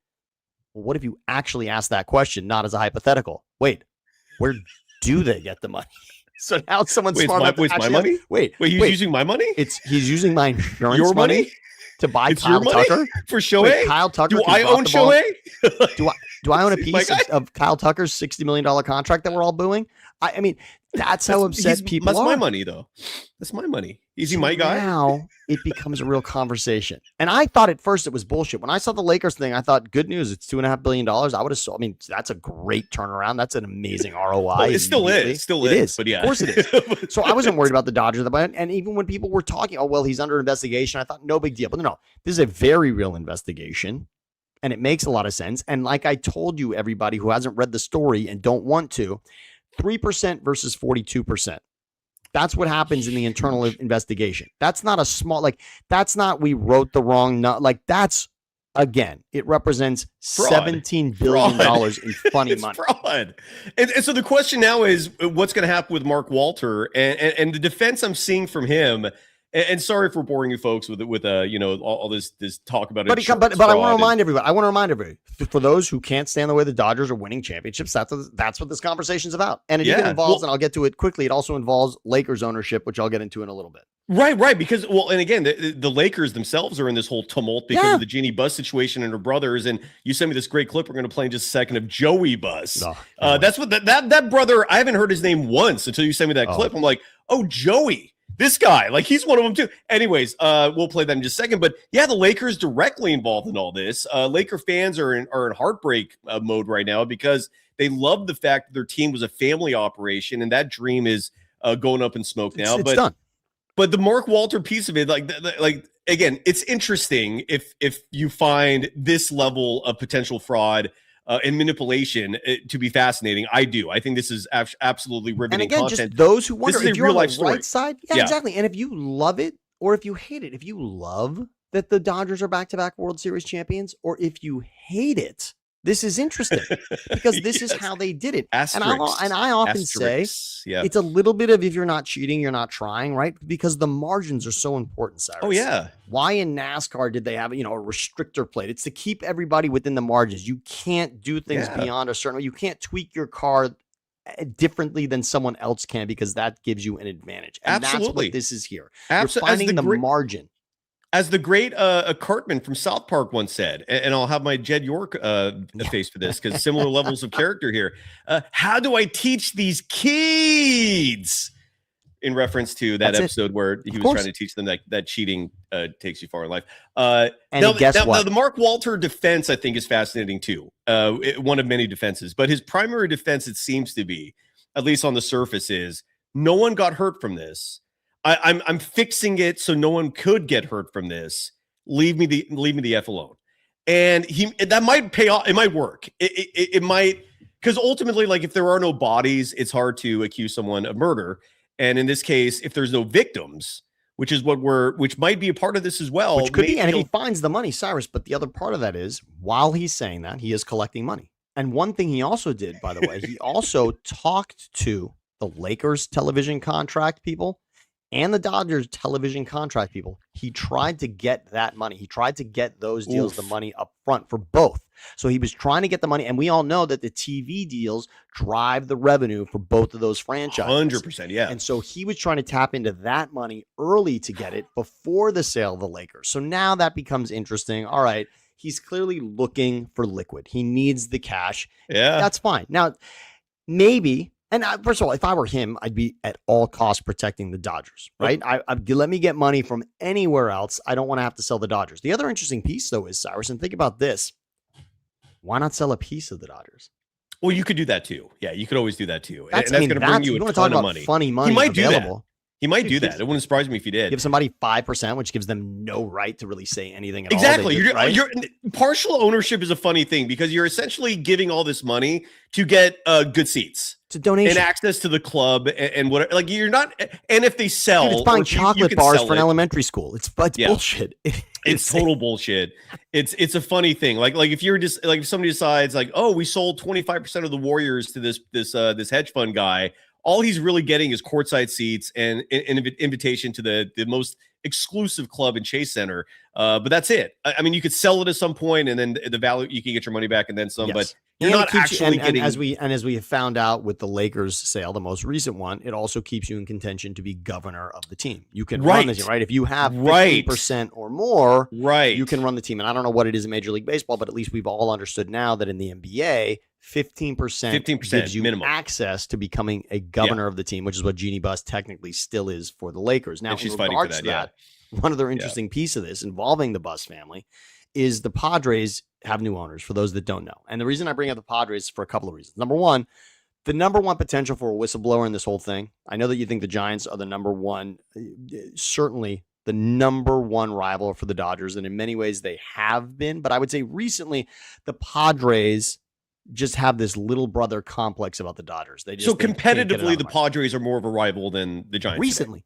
Well, what if you actually ask that question, not as a hypothetical? Wait, where do they get the money? So now someone's smart enough to my money. Wait, he's using my money. He's using my insurance money to buy it's Kyle Tucker for Shohei. Wait, Kyle Tucker. Do I own Shohei? Do I own a piece of Kyle Tucker's $60 million contract that we're all booing? I mean, that's how upset people are. That's my money, though. That's my money. Is he my guy? Now it becomes a real conversation. And I thought at first it was bullshit. When I saw the Lakers thing, I thought, good news. It's $2.5 billion. I would have sold. I mean, that's a great turnaround. That's an amazing ROI. Well, it still is. It is. But yeah, of course it is. So I wasn't worried about the Dodgers. And even when people were talking, oh, well, he's under investigation, I thought, no big deal. But no, this is a very real investigation. And it makes a lot of sense. And like I told you, everybody who hasn't read the story and don't want to, 3% versus 42%. That's what happens in the internal investigation. That's not a small, that's not we wrote the wrong, that's, again, it represents $17 billion in funny money. Fraud. And so the question now is, what's going to happen with Mark Walter? And the defense I'm seeing from him, and sorry for boring you folks with all this talk about it. But I want to remind everybody. For those who can't stand the way the Dodgers are winning championships, that's what this conversation is about. And it even involves, and I'll get to it quickly, it also involves Lakers ownership, which I'll get into in a little bit. Right. Because, and again, the Lakers themselves are in this whole tumult because of the Jeannie Buss situation and her brothers. And you sent me this great clip we're going to play in just a second of Joey Buss. That's what that brother, I haven't heard his name once until you sent me that clip. I'm like, oh, Joey. This guy, he's one of them too. Anyways, we'll play that in just a second. But yeah, the Lakers directly involved in all this. Laker fans are in heartbreak mode right now because they love the fact that their team was a family operation, and that dream is going up in smoke now. It's done. But the Mark Walter piece of it, again, it's interesting if you find this level of potential fraud and manipulation to be fascinating. I do. I think this is absolutely riveting content. And again, just those who wonder, if you're on the right side, exactly. And if you love it or if you hate it, if you love that the Dodgers are back-to-back World Series champions, or if you hate it, this is interesting because this is how they did it. And I often say it's a little bit of, if you're not cheating, you're not trying, right? Because the margins are so important, Cyrus. Oh, yeah. Why in NASCAR did they have, a restrictor plate? It's to keep everybody within the margins. You can't do things beyond a certain way. You can't tweak your car differently than someone else can because that gives you an advantage. And that's what this is here. You're finding the margin. As the great Cartman from South Park once said, and I'll have my Jed York face for this because similar levels of character here. How do I teach these kids? In reference to that episode where he was trying to teach them that cheating takes you far in life. And guess what? Now, the Mark Walter defense, I think, is fascinating too. One of many defenses. But his primary defense, it seems to be, at least on the surface, is no one got hurt from this. I'm fixing it so no one could get hurt from this. Leave me the F alone. And that might pay off. It might work. It might, because ultimately, if there are no bodies, it's hard to accuse someone of murder. And in this case, if there's no victims, which might be a part of this as well. Which could be, and if he finds the money, Cyrus, but the other part of that is, while he's saying that, he is collecting money. And one thing he also did, by the way, he also talked to the Lakers television contract people and the Dodgers television contract people. He tried to get that money. He tried to get those deals, the money up front for both. So he was trying to get the money. And we all know that the TV deals drive the revenue for both of those franchises. 100%, yeah. And so he was trying to tap into that money early to get it before the sale of the Lakers. So now that becomes interesting. All right, he's clearly looking for liquid. He needs the cash. Yeah. That's fine. Now, maybe... And first of all, if I were him, I'd be at all costs protecting the Dodgers, right? Let me get money from anywhere else. I don't want to have to sell the Dodgers. The other interesting piece, though, is, Cyrus, and think about this. Why not sell a piece of the Dodgers? Well, you could do that too. Yeah, you could always do that too. That's going to bring you a ton of money. Funny money. He might available. do that. He might do that. It wouldn't surprise me if he did. Give somebody 5%, which gives them no right to really say anything at exactly. all. Exactly. You're partial ownership is a funny thing because you're essentially giving all this money to get good seats. It's a donation and access to the club and what. Like you're not. And if they sell, dude, it's buying chocolate bars for an elementary school. It's bullshit. It's total bullshit. It's a funny thing. Like if you're just like if somebody decides like, oh, we sold 25% of the Warriors to this hedge fund guy. All he's really getting is courtside seats and an invitation to the most exclusive club in Chase Center. But that's it. I mean, you could sell it at some point, and then the value you can get your money back and then some. Yes. But you're not actually getting. And as we have found out with the Lakers sale, the most recent one, it also keeps you in contention to be governor of the team. You can run the team, right? If you have 50% or more, you can run the team. And I don't know what it is in Major League Baseball, but at least we've all understood now that in the NBA. 15% gives you minimum access to becoming a governor of the team, which is what Jeannie Buss technically still is for the Lakers. Now, she's fighting for that. One other interesting piece of this involving the Buss family is the Padres have new owners, for those that don't know. And the reason I bring up the Padres is for a couple of reasons. Number one, the number one potential for a whistleblower in this whole thing. I know that you think the Giants are the number one, certainly the number one rival for the Dodgers. And in many ways they have been, but I would say recently the Padres just have this little brother complex about the Dodgers. They just so competitively, the Padres are more of a rival than the Giants. Recently,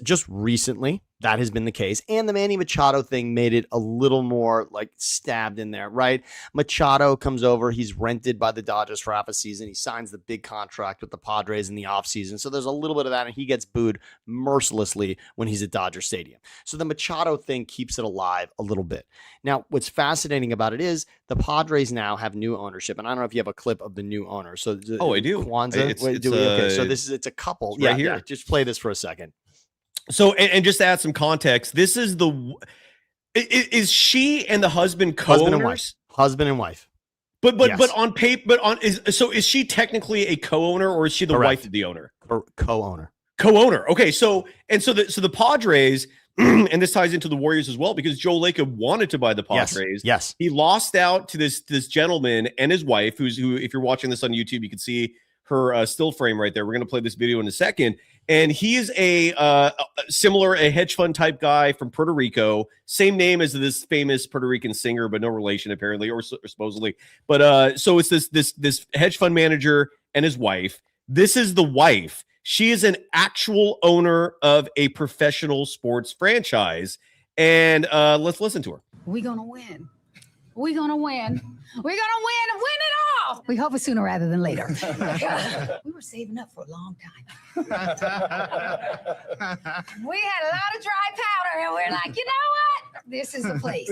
just recently, that has been the case. And the Manny Machado thing made it a little more like stabbed in there, right? Machado comes over. He's rented by the Dodgers for half a season. He signs the big contract with the Padres in the offseason. So there's a little bit of that, and he gets booed mercilessly when he's at Dodger Stadium. So the Machado thing keeps it alive a little bit. Now, what's fascinating about it is the Padres now have new ownership, and I don't know if you have a clip of the new owner. So I do. Kwanzaa. Okay, so it's a couple. Right here. Yeah, just play this for a second. So, and just to add some context, this is is she and the husband co-owners? Husband and wife. But on paper, is she technically a co-owner or is she the wife of the owner? Co-owner. Co-owner. Okay, so the Padres, and this ties into the Warriors as well because Joe Lacob wanted to buy the Padres. Yes. He lost out to this gentleman and his wife, who if you're watching this on YouTube, you can see her still frame right there. We're going to play this video in a second. And he is a hedge fund type guy from Puerto Rico. Same name as this famous Puerto Rican singer, but no relation apparently, or supposedly. But so it's this hedge fund manager and his wife. This is the wife. She is an actual owner of a professional sports franchise. And let's listen to her. We're going to win. We're going to win. We're going to win and win it all. We hope it's sooner rather than later. We were saving up for a long time. We had a lot of dry powder, and we're like, you know what? This is the place.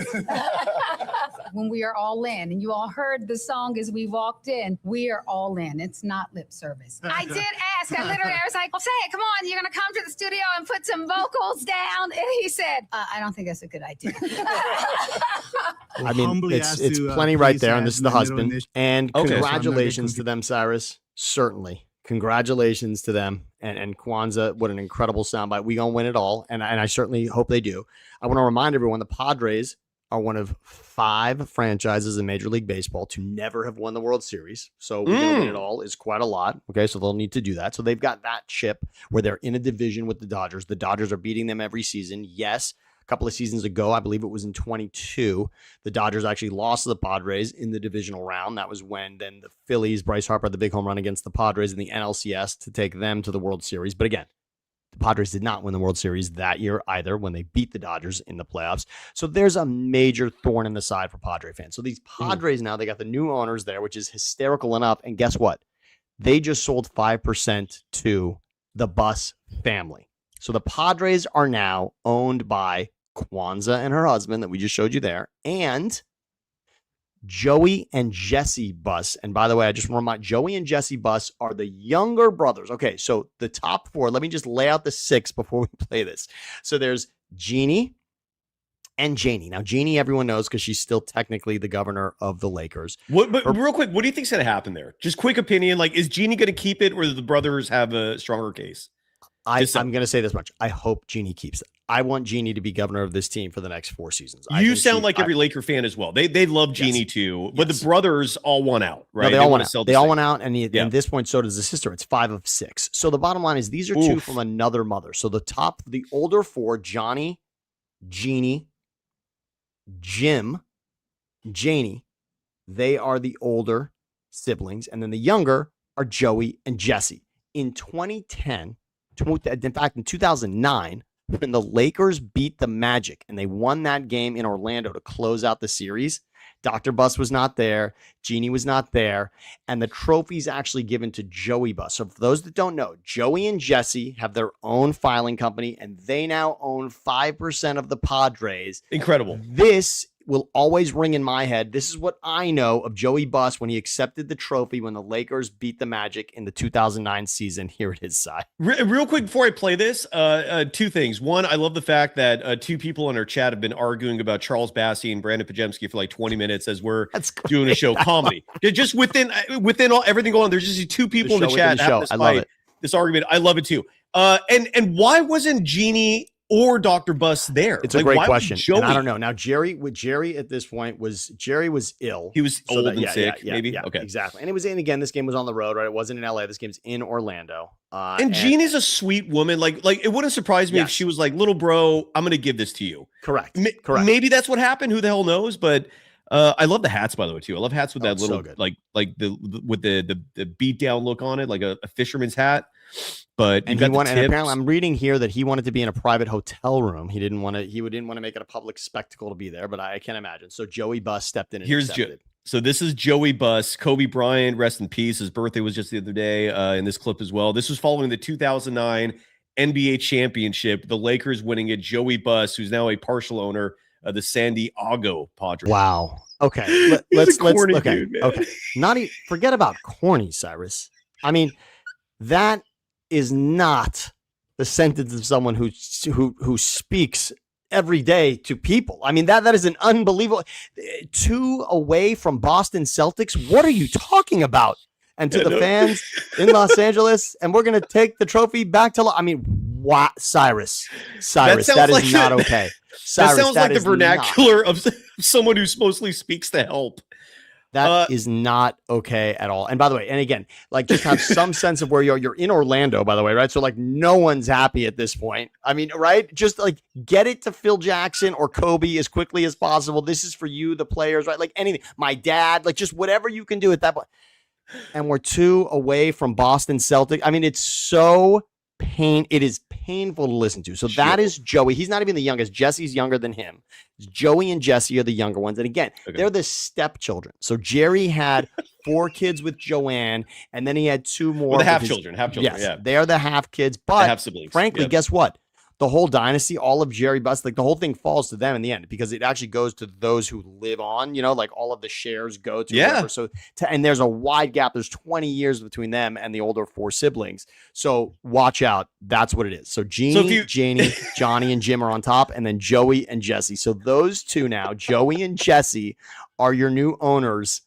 When we are all in, and you all heard the song as we walked in, we are all in. It's not lip service. I did ask. I was like, well, say it. Come on. You're going to come to the studio and put some vocals down. And he said, I don't think that's a good idea. I mean, it's plenty right there, and this is the husband. And congratulations to them, Cyrus. Certainly. Congratulations to them. And Kwanzaa, what an incredible soundbite. We gonna win it all, and I certainly hope they do. I want to remind everyone the Padres are one of 5 franchises in Major League Baseball to never have won the World Series. So we gonna win it all is quite a lot. Okay, so they'll need to do that. So they've got that chip where they're in a division with the Dodgers. The Dodgers are beating them every season. Yes. A couple of seasons ago, I believe it was in 22, the Dodgers actually lost to the Padres in the divisional round. That was when then the Phillies, Bryce Harper, the big home run against the Padres in the NLCS to take them to the World Series. But again, the Padres did not win the World Series that year either when they beat the Dodgers in the playoffs. So there's a major thorn in the side for Padre fans. So these Padres now, they got the new owners there, which is hysterical enough. And guess what? They just sold 5% to the Buss family. So the Padres are now owned by Kwanzaa and her husband that we just showed you there, and Joey and Jesse Buss. And by the way, I just want to remind, Joey and Jesse Buss are the younger brothers. Okay, so the top 4, let me just lay out the 6 before we play this. So there's Jeannie and Janie. Now, Jeannie, everyone knows because she's still technically the governor of the Lakers. But real quick, what do you think's going to happen there? Just quick opinion. Like, is Jeannie going to keep it, or do the brothers have a stronger case? I'm going to say this much. I hope Jeannie keeps it. I want Jeannie to be governor of this team for the next 4 seasons. You sound like every Laker fan as well. They love Jeannie too, but the brothers all want out, right? No, they all want out. They all want out, and at this point, so does the sister. It's 5 of 6. So the bottom line is these are 2 from another mother. So the older 4, Johnny, Jeannie, Jim, Janie, they are the older siblings, and then the younger are Joey and Jesse. In 2010, in fact, in 2009, when the Lakers beat the Magic and they won that game in Orlando to close out the series, Dr. Buss was not there. Jeannie was not there. And the trophy's actually given to Joey Buss. So for those that don't know, Joey and Jesse have their own filing company, and they now own 5% of the Padres. Incredible. This will always ring in my head. This is what I know of Joey Buss when he accepted the trophy when the Lakers beat the Magic in the 2009 season. Here it is, Si. Real quick before I play this, 2 things. One, I love the fact that 2 people in our chat have been arguing about Charles Bassey and Brandon Pajemski for like 20 minutes as we're doing a show comedy. Just within all everything going on, there's just 2 people in the chat having this I love it. This argument. I love it too. And why wasn't Jeannie or Dr. Buss there? It's a great question. And I don't know. Now, Jerry at this point was ill. He was old and sick, maybe? Yeah, okay. Exactly. And it was again, this game was on the road, right? It wasn't in LA. This game's in Orlando. And Jeannie's a sweet woman. Like it wouldn't surprise me if she was like, little bro, I'm going to give this to you. Correct. Correct. Maybe that's what happened. Who the hell knows? But I love the hats, by the way, too. I love hats with that little, with the beat down look on it, like a fisherman's hat. But and apparently I'm reading here that he wanted to be in a private hotel room. He didn't want to make it a public spectacle to be there, but I can't imagine. So Joey Buss stepped in and accepted. So this is Joey Buss. Kobe Bryant, rest in peace. His birthday was just the other day in this clip as well. This was following the 2009 NBA championship. The Lakers winning it. Joey Buss, who's now a partial owner of the San Diego Padres. Wow. Okay. Let's dude, man. Okay. Forget about corny, Cyrus. I mean, that is not the sentence of someone who speaks every day to people. I mean, that is an unbelievable 2 away from Boston Celtics. What are you talking about? And to the fans in Los Angeles, and we're going to take the trophy back to what? Cyrus, that is not okay. Cyrus, that sounds like the vernacular of someone who mostly speaks to help. That is not okay at all. And by the way, and again, like just have some sense of where you're in Orlando, by the way, right? So like no one's happy at this point. I mean, right? Just like get it to Phil Jackson or Kobe as quickly as possible. This is for you, the players, right? Like anything, my dad, like just whatever you can do at that point. And we're 2 away from Boston Celtics. I mean, it is painful to listen to. So that is Joey. He's not even the youngest. Jesse's younger than him. Joey and Jesse are the younger ones. And again, they're the stepchildren. So Jerry had 4 kids with Joanne, and then he had 2 more. The half children. Yes, yeah. They're the half kids. But half siblings. Frankly, guess what? The whole dynasty, all of Jerry Buss, like the whole thing falls to them in the end because it actually goes to those who live on, like all of the shares go to whoever. So, and there's a wide gap. There's 20 years between them and the older 4 siblings. So watch out. That's what it is. So Janie, Johnny, and Jim are on top, and then Joey and Jesse. So those 2 now, Joey and Jesse, are your new owners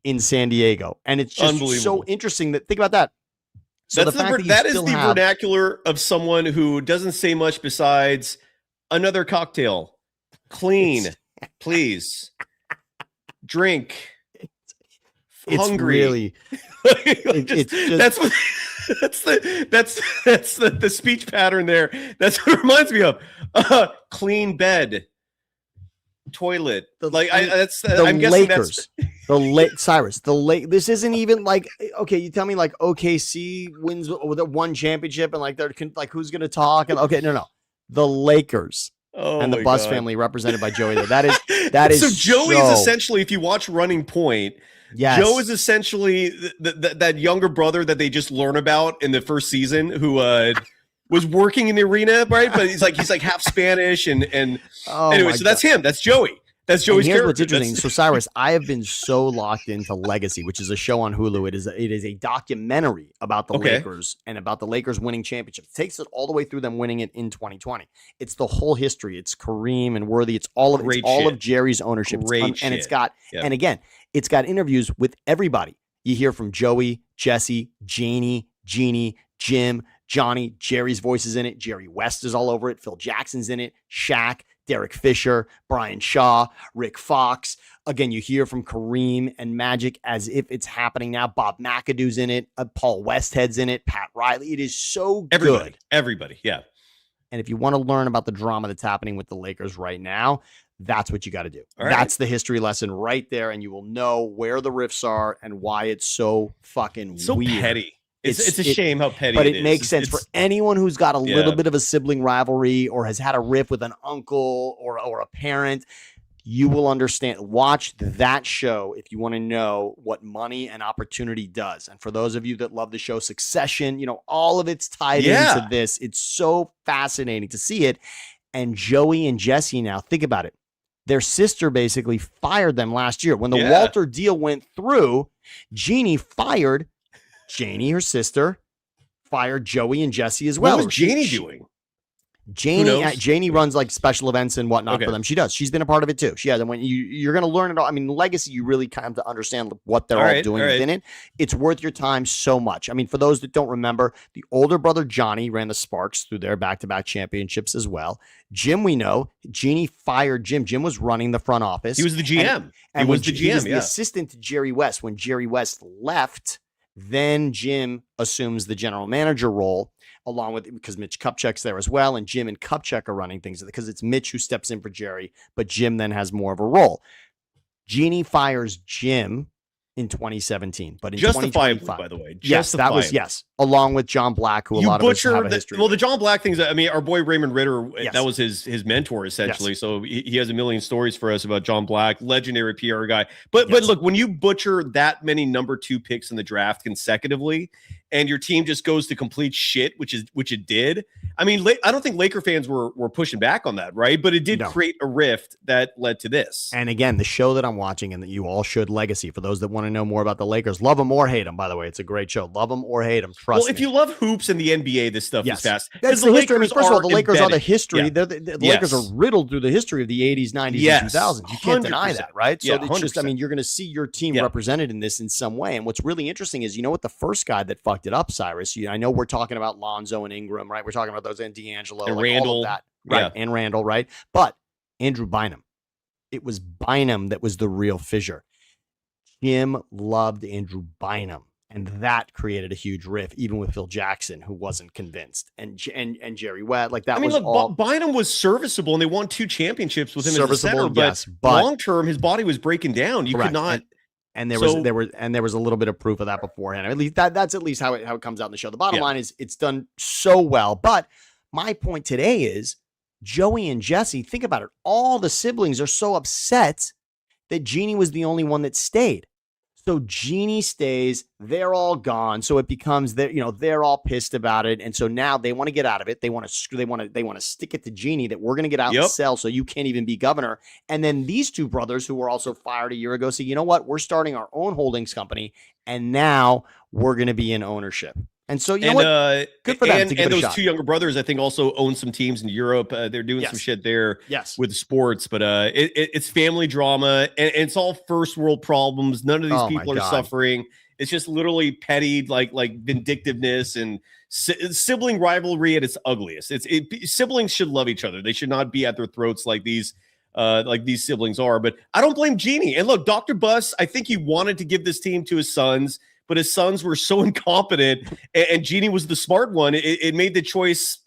in San Diego. And it's just so interesting that think about that. So that is the vernacular of someone who doesn't say much besides another cocktail, clean, please, drink, hungry. That's the speech pattern there. That's what it reminds me of. Clean bed, toilet. I'm guessing Lakers. Cyrus, this isn't even like, okay, you tell me like OKC wins with one championship and like they're like who's going to talk and no, the Lakers and the Buss family represented by Joey. That is so Joey is essentially, if you watch Running Point, Joe is essentially that younger brother that they just learn about in the first season who was working in the arena, right? But he's like half Spanish and anyway, so that's him. That's Joey. That's Joey's character. What's interesting. So Cyrus, I have been so locked into Legacy, which is a show on Hulu. It is a documentary about the Lakers and about the Lakers winning championships. It takes it all the way through them winning it in 2020. It's the whole history. It's Kareem and Worthy. It's all of Jerry's ownership. And it's got and again, it's got interviews with everybody. You hear from Joey, Jesse, Janie, Jeannie, Jim, Johnny, Jerry's voice is in it. Jerry West is all over it. Phil Jackson's in it. Shaq, Derek Fisher, Brian Shaw, Rick Fox. Again, you hear from Kareem and Magic as if it's happening now. Bob McAdoo's in it. Paul Westhead's in it. Pat Riley. It is so good. Everybody. Yeah. And if you want to learn about the drama that's happening with the Lakers right now, that's what you got to do. That's the history lesson right there. And you will know where the rifts are and why it's so fucking weird. Petty. It's a shame how petty but it it is. makes sense for anyone who's got a little bit of a sibling rivalry or has had a riff with an uncle or a parent. You will understand. Watch that show if you want to know what money and opportunity does. And for those of you that love the show Succession, all of it's tied into this. It's so fascinating to see it. And Joey and Jesse now, think about it. Their sister basically fired them last year. When the Walter deal went through, Jeannie fired Janie, her sister, fired Joey and Jesse as well. What was Janie doing? Janie runs like special events and whatnot for them. She does. She's been a part of it too. She has. And when you're going to learn it all. I mean, Legacy, you really kind of to understand what they're all doing within it. It's worth your time so much. I mean, for those that don't remember, the older brother Johnny ran the Sparks through their back-to-back championships as well. Jim, we know, Jeannie fired Jim. Jim was running the front office. He was the GM. He was the assistant to Jerry West. When Jerry West left, then Jim assumes the general manager role. Along with, because Mitch Kupchak's there as well, and Jim and Kupchak are running things because it's Mitch who steps in for Jerry, but Jim then has more of a role. Jeannie fires Jim in 2017, but in justifiably, by the way, that was along with John Black, who a lot of us have a history. Well, the John Black things. I mean, our boy Raymond Ritter, that was his mentor essentially. Yes. So he has a million stories for us about John Black, legendary PR guy. But look, when you butcher that many number 2 picks in the draft consecutively, and your team just goes to complete shit, which it did. I mean, I don't think Laker fans were pushing back on that, right? But it did create a rift that led to this. And again, the show that I'm watching and that you all should, Legacy, for those that want to know more about the Lakers, love them or hate them, by the way. It's a great show. Love them or hate them. Trust me. If you love hoops and the NBA, this stuff is fast. That's the history. I mean, first of all, the Lakers are the history. Yeah. The Lakers are riddled through the history of the 80s, 90s, and 2000s. You can't deny that, right? So it's just, I mean, you're going to see your team represented in this in some way. And what's really interesting is, what the first guy that fucked it up, Cyrus, I know we're talking about Lonzo and Ingram, right? We're talking about those and D'Angelo and Randall, all of that, right? And Randall, right? But Andrew Bynum, it was Bynum that was the real fissure. Jim loved Andrew Bynum, and that created a huge rift, even with Phil Jackson, who wasn't convinced, and Jerry West, like that. I mean, look, Bynum was serviceable, and they won 2 championships with him as a center. But long term, his body was breaking down. You could not. And there was a little bit of proof of that beforehand. At least that's at least how it comes out in the show. The bottom line is it's done so well. But my point today is Joey and Jesse, think about it. All the siblings are so upset that Jeannie was the only one that stayed. So Jeannie stays, they're all gone. So it becomes they're all pissed about it. And so now they want to get out of it. They want to stick it to Jeannie that we're going to get out and sell so you can't even be governor. And then these 2 brothers who were also fired a year ago say, you know what? We're starting our own holdings company and now we're going to be in ownership. And so, you know what? Good for them to give it a shot. Those 2 younger brothers, I think, also own some teams in Europe. They're doing some shit there with sports. But it's family drama, and it's all first world problems. None of these people are suffering. It's just literally petty, like vindictiveness and sibling rivalry at its ugliest. Siblings should love each other. They should not be at their throats like these siblings are. But I don't blame Jeannie. And look, Dr. Buss, I think he wanted to give this team to his sons. But his sons were so incompetent, and Jeannie was the smart one. It made the choice,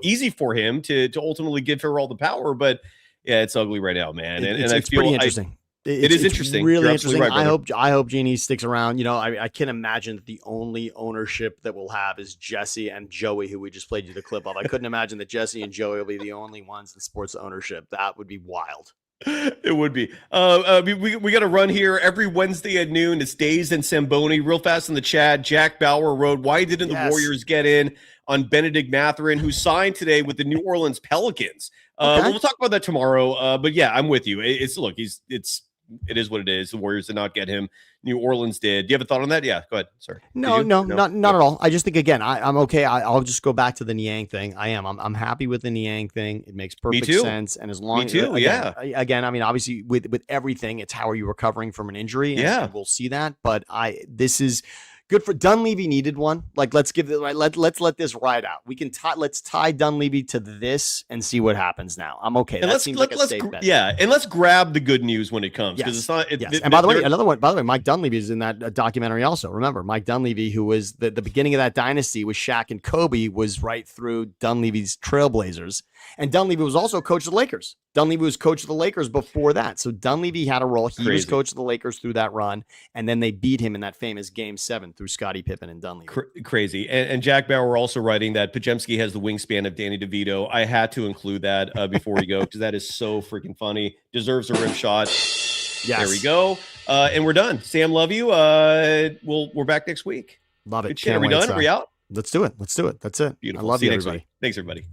easy for him to ultimately give her all the power. But yeah, it's ugly right now, man. And I feel pretty interesting. It is interesting. Really interesting. Right, I hope Jeannie sticks around. I can imagine that the only ownership that we'll have is Jesse and Joey, who we just played you the clip of. I couldn't imagine that Jesse and Joey will be the only ones in sports ownership. That would be wild. It would be. We got to run here every Wednesday at noon. It's Dazed and Samboni. Real fast in the chat. Jack Bauer wrote, "Why didn't the Warriors get in on Benedict Mathurin, who signed today with the New Orleans Pelicans?" We'll talk about that tomorrow. But yeah, I'm with you. It is what it is. The Warriors did not get him. New Orleans did. Do you have a thought on that? Yeah, go ahead. Sorry. No, not at all. I just think, again, I'm okay. I'll just go back to the Niang thing. I'm happy with the Niang thing. It makes perfect sense. And as long as, again, I mean, obviously with everything, it's how are you recovering from an injury? And we'll see that. But this is Good for Dunleavy needed one. Like, let's let this ride out. We can let's tie Dunleavy to this and see what happens now. I'm okay. And that seems like a safe bet. Yeah, and let's grab the good news when it comes because it's not. And by the way, another one. By the way, Mike Dunleavy is in that documentary also. Remember, Mike Dunleavy, who was the beginning of that dynasty with Shaq and Kobe, was right through Dunleavy's Trailblazers, and Dunleavy was also coach of the Lakers. Dunleavy was coach of the Lakers before that, so Dunleavy had a role. He was coach of the Lakers through that run, and then they beat him in that famous Game 7 through Scottie Pippen and Dunleavy. Crazy. And Jack Bauer also writing that Pajemski has the wingspan of Danny DeVito. I had to include that before we go because that is so freaking funny. Deserves a rim shot. Yes. There we go. And we're done. Sam, love you. We're back next week. Love it. Are we done? Are we out? Let's do it. That's it. Beautiful. I love See you, next everybody. week. Thanks, everybody.